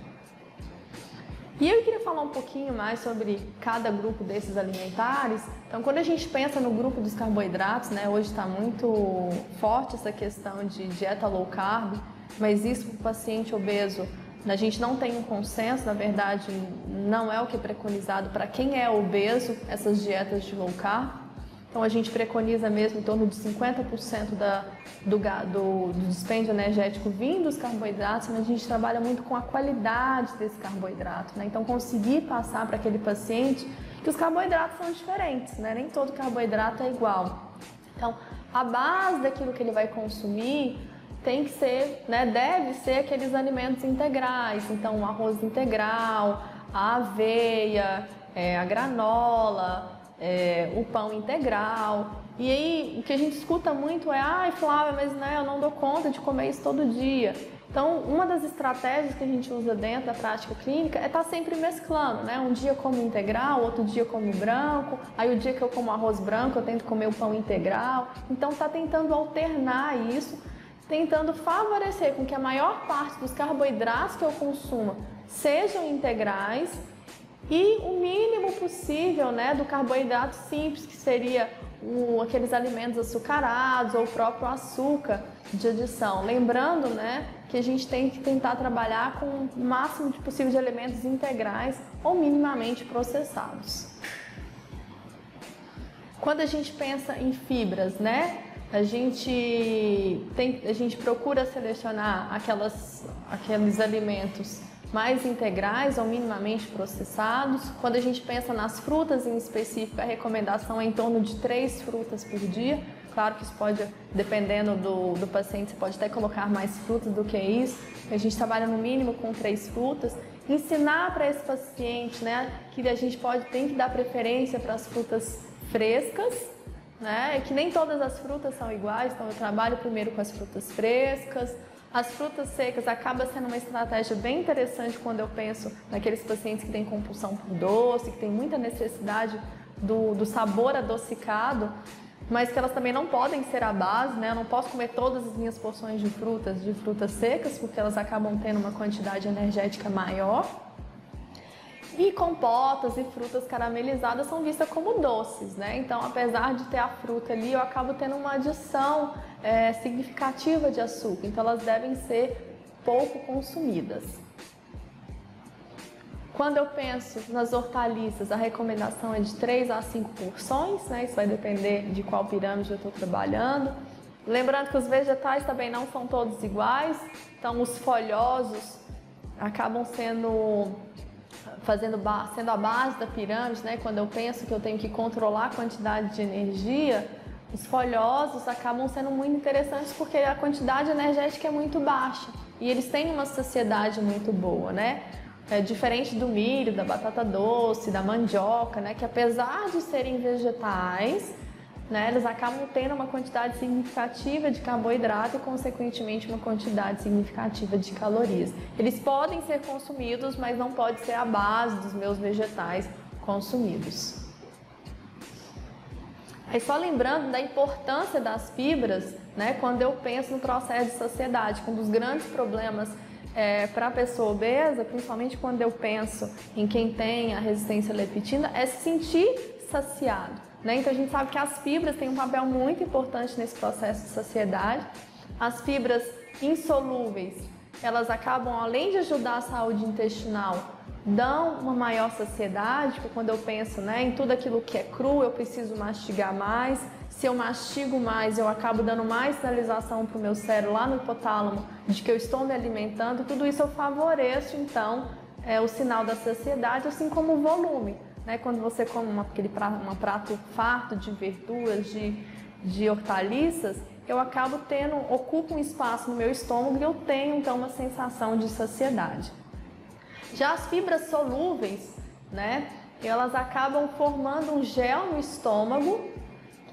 E eu queria falar um pouquinho mais sobre cada grupo desses alimentares. Então, quando a gente pensa no grupo dos carboidratos, né, hoje está muito forte essa questão de dieta low carb, mas isso para o paciente obeso, a gente não tem um consenso, na verdade, não é o que é preconizado para quem é obeso, essas dietas de low carb. Então, a gente preconiza mesmo em torno de 50% do dispêndio energético vindo dos carboidratos, mas a gente trabalha muito com a qualidade desse carboidrato, né? Então, conseguir passar para aquele paciente que os carboidratos são diferentes, né? Nem todo carboidrato é igual. Então, a base daquilo que ele vai consumir tem que ser, né? Deve ser aqueles alimentos integrais, então o arroz integral, a aveia, a granola, o pão integral. E aí o que a gente escuta muito é: ai, Flávia, mas né, eu não dou conta de comer isso todo dia. Então, uma das estratégias que a gente usa dentro da prática clínica é estar sempre mesclando, né? Um dia eu como integral, outro dia eu como branco, aí o dia que eu como arroz branco eu tento comer o pão integral. Então, tá tentando alternar isso, tentando favorecer com que a maior parte dos carboidratos que eu consuma sejam integrais e o mínimo possível, né, do carboidrato simples, que seria aqueles alimentos açucarados ou o próprio açúcar de adição. Lembrando, né, que a gente tem que tentar trabalhar com o máximo possível de alimentos integrais ou minimamente processados. Quando a gente pensa em fibras, né, a gente procura selecionar aqueles alimentos mais integrais ou minimamente processados. Quando a gente pensa nas frutas em específico, a recomendação é em torno de 3 frutas por dia. Claro que isso pode, dependendo do paciente, você pode até colocar mais frutas do que isso. A gente trabalha no mínimo com 3 frutas. Ensinar para esse paciente, né, que a gente tem que dar preferência para as frutas frescas, né, que nem todas as frutas são iguais, então eu trabalho primeiro com as frutas frescas. As frutas secas acaba sendo uma estratégia bem interessante quando eu penso naqueles pacientes que têm compulsão por doce, que têm muita necessidade do sabor adocicado, mas que elas também não podem ser a base, né? Eu não posso comer todas as minhas porções de frutas secas, porque elas acabam tendo uma quantidade energética maior. E compotas e frutas caramelizadas são vistas como doces, né? Então, apesar de ter a fruta ali, eu acabo tendo uma adição significativa de açúcar. Então, elas devem ser pouco consumidas. Quando eu penso nas hortaliças, a recomendação é de 3 a 5 porções, né? Isso vai depender de qual pirâmide eu estou trabalhando. Lembrando que os vegetais também não são todos iguais. Então, os folhosos acabam sendo a base da pirâmide, né? Quando eu penso que eu tenho que controlar a quantidade de energia, os folhosos acabam sendo muito interessantes porque a quantidade energética é muito baixa e eles têm uma saciedade muito boa, né? Diferente do milho, da batata doce, da mandioca, né? Que apesar de serem vegetais, né, eles acabam tendo uma quantidade significativa de carboidrato e, consequentemente, uma quantidade significativa de calorias. Eles podem ser consumidos, mas não pode ser a base dos meus vegetais consumidos. Aí só lembrando da importância das fibras, né, quando eu penso no processo de saciedade, que um dos grandes problemas para a pessoa obesa, principalmente quando eu penso em quem tem a resistência à leptina, é se sentir saciado. Né? Então a gente sabe que as fibras têm um papel muito importante nesse processo de saciedade. As fibras insolúveis, elas acabam, além de ajudar a saúde intestinal, dão uma maior saciedade, porque quando eu penso, né, em tudo aquilo que é cru, eu preciso mastigar mais. Se eu mastigo mais, eu acabo dando mais sinalização para o meu cérebro lá no hipotálamo de que eu estou me alimentando. Tudo isso eu favoreço, então, o sinal da saciedade, assim como o volume. Né? Quando você come um prato farto de verduras, de hortaliças, eu acabo ocupo um espaço no meu estômago e eu tenho então uma sensação de saciedade. Já as fibras solúveis, né, elas acabam formando um gel no estômago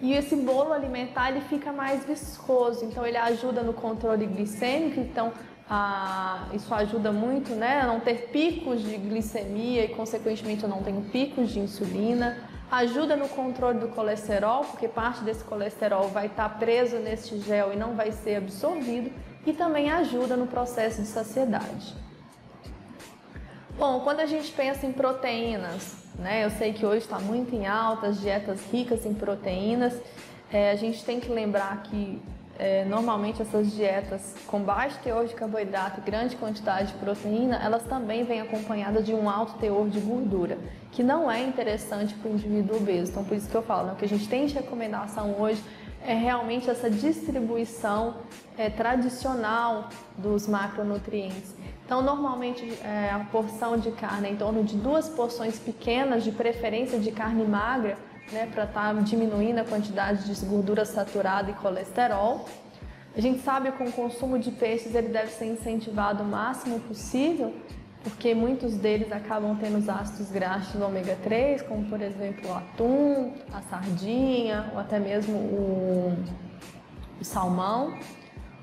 e esse bolo alimentar ele fica mais viscoso, então ele ajuda no controle glicêmico, então isso ajuda muito, né, a não ter picos de glicemia e, consequentemente, eu não tenho picos de insulina. Ajuda no controle do colesterol, porque parte desse colesterol vai estar preso nesse gel e não vai ser absorvido. E também ajuda no processo de saciedade. Bom, quando a gente pensa em proteínas, né, eu sei que hoje está muito em alta as dietas ricas em proteínas, a gente tem que lembrar que normalmente essas dietas com baixo teor de carboidrato e grande quantidade de proteína, elas também vêm acompanhadas de um alto teor de gordura, que não é interessante para o indivíduo obeso. Então, por isso que eu falo, né, o que a gente tem de recomendação hoje é realmente essa distribuição tradicional dos macronutrientes. Então, normalmente a porção de carne é em torno de 2 porções pequenas, de preferência de carne magra, né, para estar diminuindo a quantidade de gordura saturada e colesterol. A gente sabe que com o consumo de peixes ele deve ser incentivado o máximo possível, porque muitos deles acabam tendo os ácidos graxos do ômega 3, como por exemplo o atum, a sardinha ou até mesmo o salmão.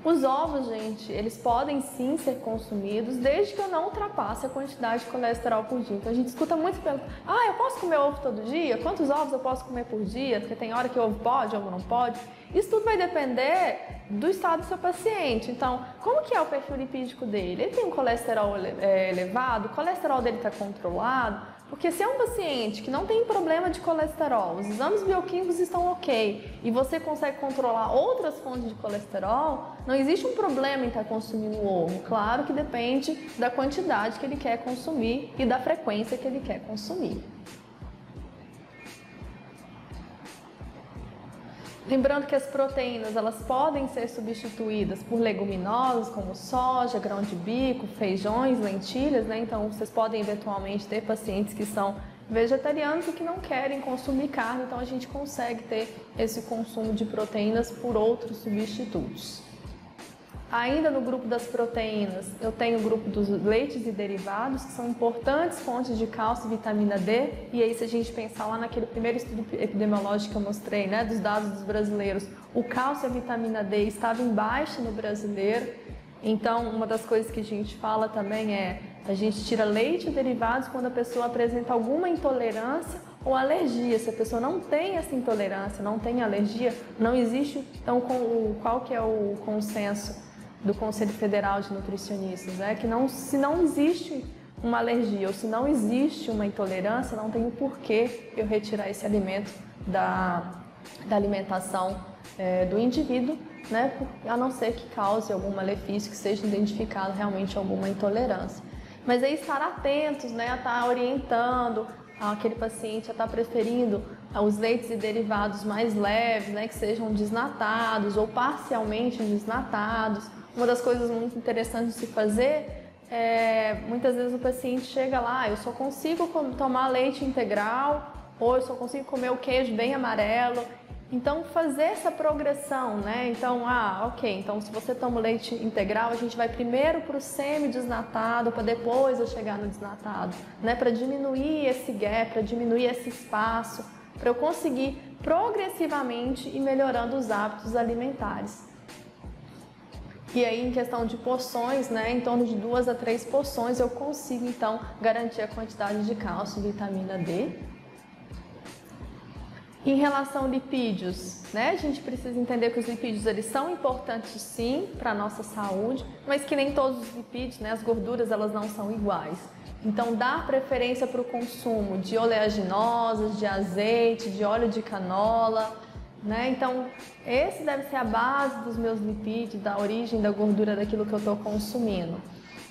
Os ovos, gente, eles podem sim ser consumidos desde que eu não ultrapasse a quantidade de colesterol por dia. Então a gente escuta muito perguntas: eu posso comer ovo todo dia? Quantos ovos eu posso comer por dia? Porque tem hora que ovo pode, ovo não pode. Isso tudo vai depender do estado do seu paciente. Então, como que é o perfil lipídico dele? Ele tem um colesterol elevado? O colesterol dele está controlado? Porque se é um paciente que não tem problema de colesterol, os exames bioquímicos estão ok, e você consegue controlar outras fontes de colesterol, não existe um problema em estar consumindo o ovo. Claro que depende da quantidade que ele quer consumir e da frequência que ele quer consumir. Lembrando que as proteínas elas podem ser substituídas por leguminosas como soja, grão de bico, feijões, lentilhas, né? Então vocês podem eventualmente ter pacientes que são vegetarianos e que não querem consumir carne, então a gente consegue ter esse consumo de proteínas por outros substitutos. Ainda no grupo das proteínas, eu tenho o grupo dos leites e derivados, que são importantes fontes de cálcio e vitamina D. E aí, se a gente pensar lá naquele primeiro estudo epidemiológico que eu mostrei, né, dos dados dos brasileiros, o cálcio e a vitamina D estavam em baixa no brasileiro. Então, uma das coisas que a gente fala também é: a gente tira leite e derivados quando a pessoa apresenta alguma intolerância ou alergia. Se a pessoa não tem essa intolerância, não tem alergia, não existe. Então, qual que é o consenso do Conselho Federal de Nutricionistas, né? Que se não existe uma alergia ou se não existe uma intolerância, não tem o porquê eu retirar esse alimento da alimentação do indivíduo, né? A não ser que cause algum malefício, que seja identificado realmente alguma intolerância. Mas aí estar atentos, né? A estar orientando aquele paciente a estar preferindo os leites e derivados mais leves, né? Que sejam desnatados ou parcialmente desnatados. Uma das coisas muito interessantes de se fazer muitas vezes o paciente chega lá: eu só consigo tomar leite integral, ou eu só consigo comer o queijo bem amarelo. Então, fazer essa progressão, né? Então, ok, então se você toma o leite integral, a gente vai primeiro para o semi-desnatado, para depois eu chegar no desnatado, né? Para diminuir esse gap, para diminuir esse espaço, para eu conseguir progressivamente ir melhorando os hábitos alimentares. E aí, em questão de porções, né, em torno de 2 a 3 porções, eu consigo, então, garantir a quantidade de cálcio e vitamina D. Em relação a lipídios, né, a gente precisa entender que os lipídios eles são importantes, sim, para a nossa saúde, mas que nem todos os lipídios, né, as gorduras, elas não são iguais. Então, dar preferência para o consumo de oleaginosas, de azeite, de óleo de canola, né? Então, esse deve ser a base dos meus lipídios, da origem da gordura daquilo que eu estou consumindo.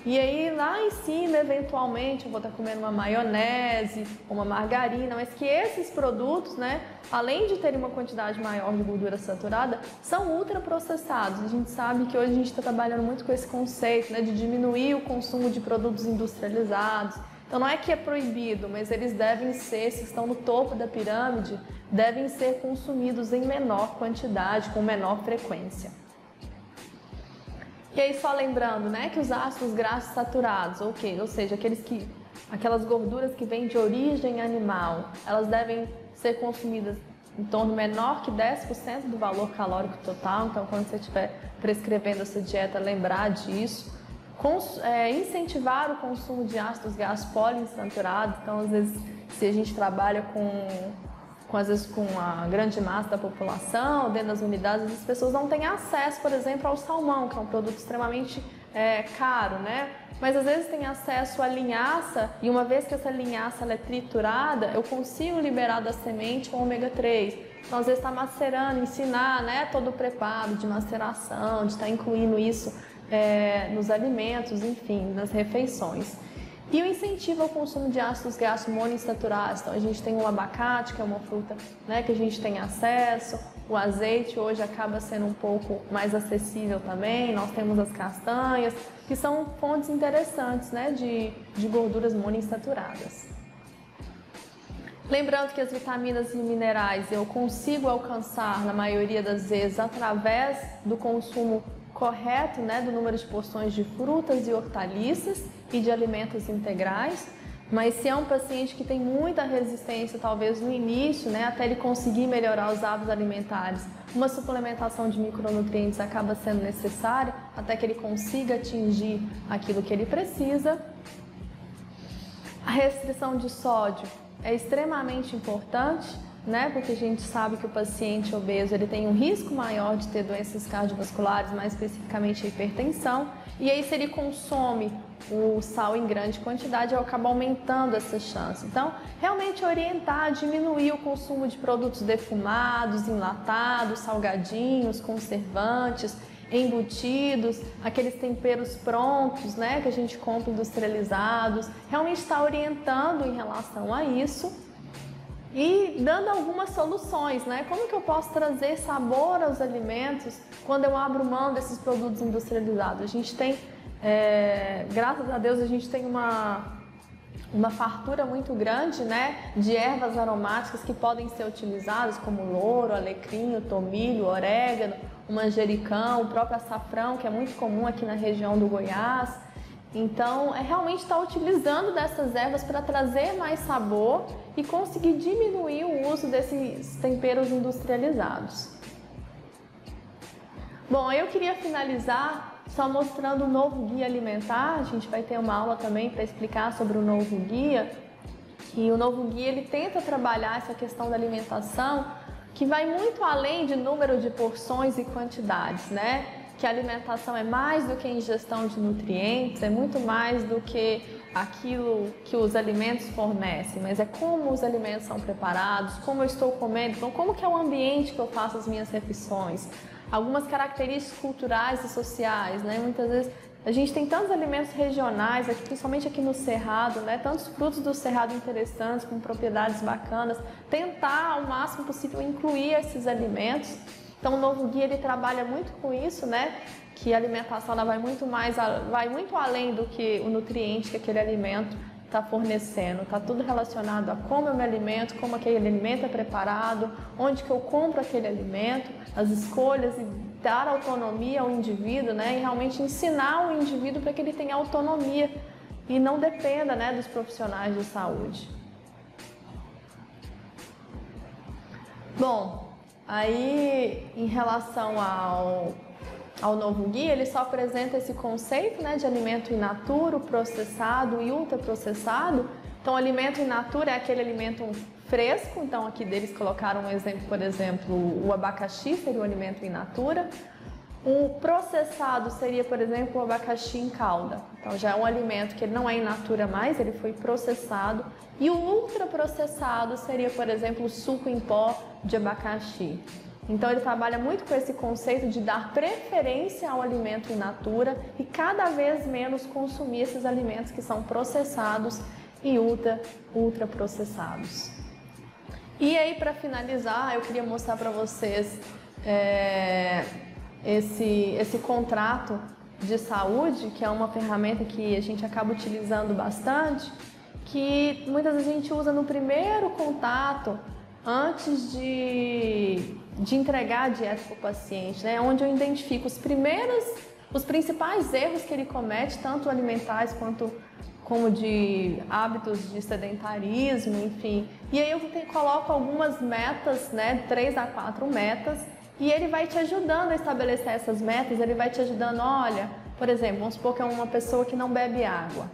E aí, lá em cima, eventualmente, eu vou estar comendo uma maionese, uma margarina, mas que esses produtos, né, além de terem uma quantidade maior de gordura saturada, são ultraprocessados. A gente sabe que hoje a gente está trabalhando muito com esse conceito, né, de diminuir o consumo de produtos industrializados. Então, não é que é proibido, mas eles devem ser, se estão no topo da pirâmide, devem ser consumidos em menor quantidade, com menor frequência. E aí, só lembrando, né, que os ácidos graxos saturados, ou seja, aquelas gorduras que vêm de origem animal, elas devem ser consumidas em torno menor que 10% do valor calórico total. Então, quando você estiver prescrevendo essa dieta, lembrar disso. Incentivar o consumo de ácidos graxos poliinsaturados. Então, às vezes, se a gente trabalha com às vezes com a grande massa da população, dentro das unidades, as pessoas não têm acesso, por exemplo, ao salmão, que é um produto extremamente caro, né? Mas às vezes tem acesso à linhaça, e uma vez que essa linhaça ela é triturada, eu consigo liberar da semente o ômega 3. Então, às vezes está macerando, ensinar, né, todo o preparo de maceração, de estar incluindo isso nos alimentos, enfim, nas refeições. E o incentivo ao consumo de ácidos graxos monoinsaturados. Então, a gente tem o abacate, que é uma fruta, né, que a gente tem acesso. O azeite hoje acaba sendo um pouco mais acessível também. Nós temos as castanhas, que são fontes interessantes, né, de gorduras monoinsaturadas. Lembrando que as vitaminas e minerais eu consigo alcançar, na maioria das vezes, através do consumo correto, né, do número de porções de frutas e hortaliças e de alimentos integrais. Mas se é um paciente que tem muita resistência, talvez no início, né, até ele conseguir melhorar os hábitos alimentares, uma suplementação de micronutrientes acaba sendo necessária até que ele consiga atingir aquilo que ele precisa. A restrição de sódio é extremamente importante, né? Porque a gente sabe que o paciente obeso ele tem um risco maior de ter doenças cardiovasculares, mais especificamente a hipertensão. E aí, se ele consome o sal em grande quantidade, eu acabo aumentando essa chance. Então, realmente orientar, diminuir o consumo de produtos defumados, enlatados, salgadinhos, conservantes, embutidos, aqueles temperos prontos, né, que a gente compra industrializados, realmente está orientando em relação a isso e dando algumas soluções, né? Como que eu posso trazer sabor aos alimentos quando eu abro mão desses produtos industrializados? A gente tem, graças a Deus, a gente tem uma fartura muito grande, né, de ervas aromáticas que podem ser utilizadas, como louro, alecrim, tomilho, orégano, o manjericão, o próprio açafrão, que é muito comum aqui na região do Goiás. Então, realmente estar utilizando dessas ervas para trazer mais sabor e conseguir diminuir o uso desses temperos industrializados. Bom, eu queria finalizar só mostrando o novo guia alimentar. A gente vai ter uma aula também para explicar sobre o novo guia. E o novo guia ele tenta trabalhar essa questão da alimentação que vai muito além de número de porções e quantidades, né? Que a alimentação é mais do que a ingestão de nutrientes, é muito mais do que aquilo que os alimentos fornecem, mas é como os alimentos são preparados, como eu estou comendo, então como que é o ambiente que eu faço as minhas refeições, algumas características culturais e sociais, né? Muitas vezes a gente tem tantos alimentos regionais, aqui, principalmente aqui no Cerrado, né? Tantos frutos do Cerrado interessantes, com propriedades bacanas, tentar ao máximo possível incluir esses alimentos. Então o novo guia ele trabalha muito com isso, né? Que a alimentação ela vai muito além do que o nutriente que aquele alimento está fornecendo. Está tudo relacionado a como eu me alimento, como aquele alimento é preparado, onde que eu compro aquele alimento, as escolhas e dar autonomia ao indivíduo, né? E realmente ensinar o indivíduo para que ele tenha autonomia e não dependa, né, dos profissionais de saúde. Bom, aí em relação ao novo guia, ele só apresenta esse conceito, né, de alimento in natura, processado e ultraprocessado. Então, o alimento in natura é aquele alimento fresco, então aqui deles colocaram um exemplo, por exemplo, o abacaxi seria o alimento in natura. O processado seria, por exemplo, o abacaxi em calda. Então, já é um alimento que ele não é in natura mais, ele foi processado. E o ultraprocessado seria, por exemplo, o suco em pó de abacaxi. Então ele trabalha muito com esse conceito de dar preferência ao alimento in natura e cada vez menos consumir esses alimentos que são processados e ultraprocessados. E aí, para finalizar, eu queria mostrar para vocês esse contrato de saúde, que é uma ferramenta que a gente acaba utilizando bastante, que muitas vezes a gente usa no primeiro contato antes de entregar a dieta para o paciente, né? Onde eu identifico os principais erros que ele comete, tanto alimentares como de hábitos de sedentarismo, enfim. E aí eu coloco algumas metas, né? 3 a 4 metas, e ele vai te ajudando a estabelecer essas metas, ele vai te ajudando, olha, por exemplo, vamos supor que é uma pessoa que não bebe água.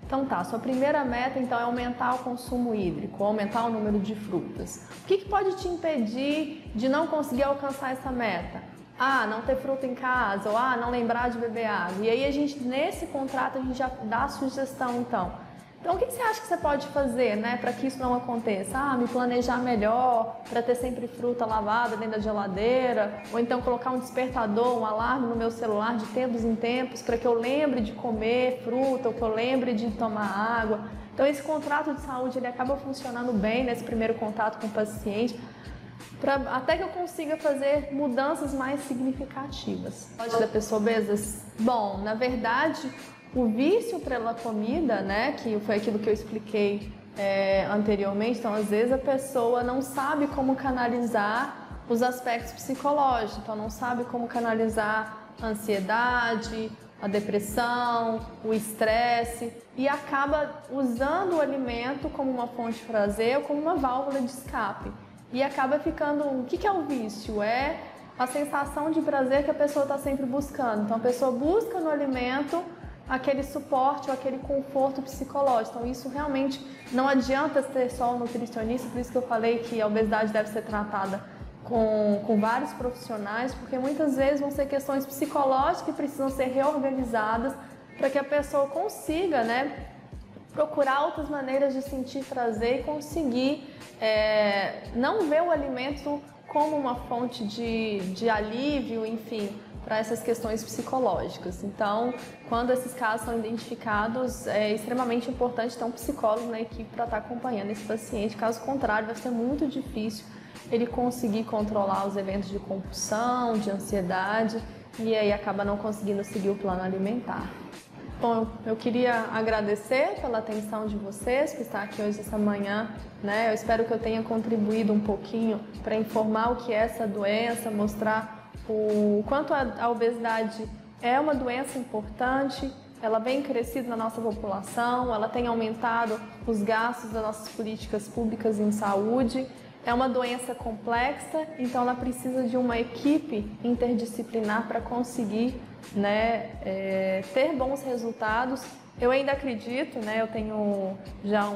Então tá, sua primeira meta então é aumentar o consumo hídrico, aumentar o número de frutas. O que pode te impedir de não conseguir alcançar essa meta? Ah, não ter fruta em casa, ou não lembrar de beber água. E aí nesse contrato a gente já dá a sugestão então. Então, o que você acha que você pode fazer, né, para que isso não aconteça? Me planejar melhor, para ter sempre fruta lavada dentro da geladeira, ou então colocar um despertador, um alarme no meu celular de tempos em tempos, para que eu lembre de comer fruta, ou que eu lembre de tomar água. Então, esse contrato de saúde, ele acaba funcionando bem nesse primeiro contato com o paciente, até que eu consiga fazer mudanças mais significativas. Pode da pessoa obesa? Bom, na verdade, o vício pela comida, né, que foi aquilo que eu expliquei anteriormente, então às vezes a pessoa não sabe como canalizar os aspectos psicológicos, então não sabe como canalizar a ansiedade, a depressão, o estresse e acaba usando o alimento como uma fonte de prazer ou como uma válvula de escape. E acaba ficando... O que é o vício? É a sensação de prazer que a pessoa está sempre buscando. Então a pessoa busca no alimento aquele suporte ou aquele conforto psicológico. Então isso realmente não adianta ser só o nutricionista, por isso que eu falei que a obesidade deve ser tratada com vários profissionais, porque muitas vezes vão ser questões psicológicas que precisam ser reorganizadas para que a pessoa consiga, né, procurar outras maneiras de sentir prazer e conseguir não ver o alimento como uma fonte de alívio, enfim, para essas questões psicológicas. Então, quando esses casos são identificados, é extremamente importante ter um psicólogo na equipe para estar acompanhando esse paciente. Caso contrário, vai ser muito difícil ele conseguir controlar os eventos de compulsão, de ansiedade, e aí acaba não conseguindo seguir o plano alimentar. Bom, eu queria agradecer pela atenção de vocês, por estar aqui hoje, essa manhã, né? Eu espero que eu tenha contribuído um pouquinho para informar o que é essa doença, mostrar o quanto a obesidade é uma doença importante, ela vem crescido na nossa população, ela tem aumentado os gastos das nossas políticas públicas em saúde. É uma doença complexa, então ela precisa de uma equipe interdisciplinar para conseguir, né, ter bons resultados. Eu ainda acredito, né, eu tenho já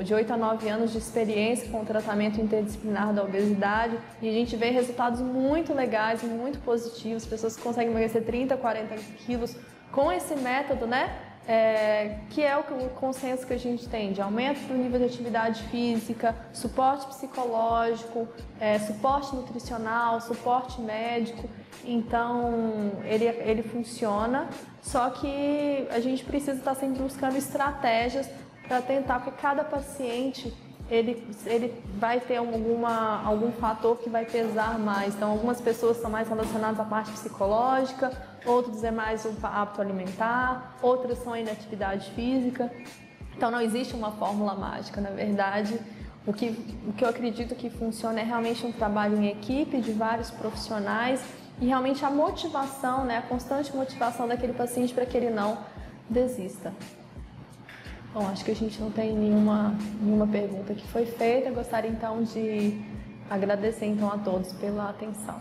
de 8 a 9 anos de experiência com o tratamento interdisciplinar da obesidade e a gente vê resultados muito legais, muito positivos, pessoas que conseguem emagrecer 30, 40 quilos com esse método, né? Que é o consenso que a gente tem de aumento do nível de atividade física, suporte psicológico, suporte nutricional, suporte médico. Então, ele funciona, só que a gente precisa estar sempre buscando estratégias para tentar, porque cada paciente ele vai ter algum fator que vai pesar mais. Então, algumas pessoas são mais relacionadas à parte psicológica, outros é mais o hábito alimentar, outras são a inatividade física. Então, não existe uma fórmula mágica, na verdade. O que eu acredito que funciona é realmente um trabalho em equipe de vários profissionais e realmente a motivação, né, a constante motivação daquele paciente para que ele não desista. Bom, acho que a gente não tem nenhuma pergunta que foi feita. Eu gostaria então de agradecer então a todos pela atenção.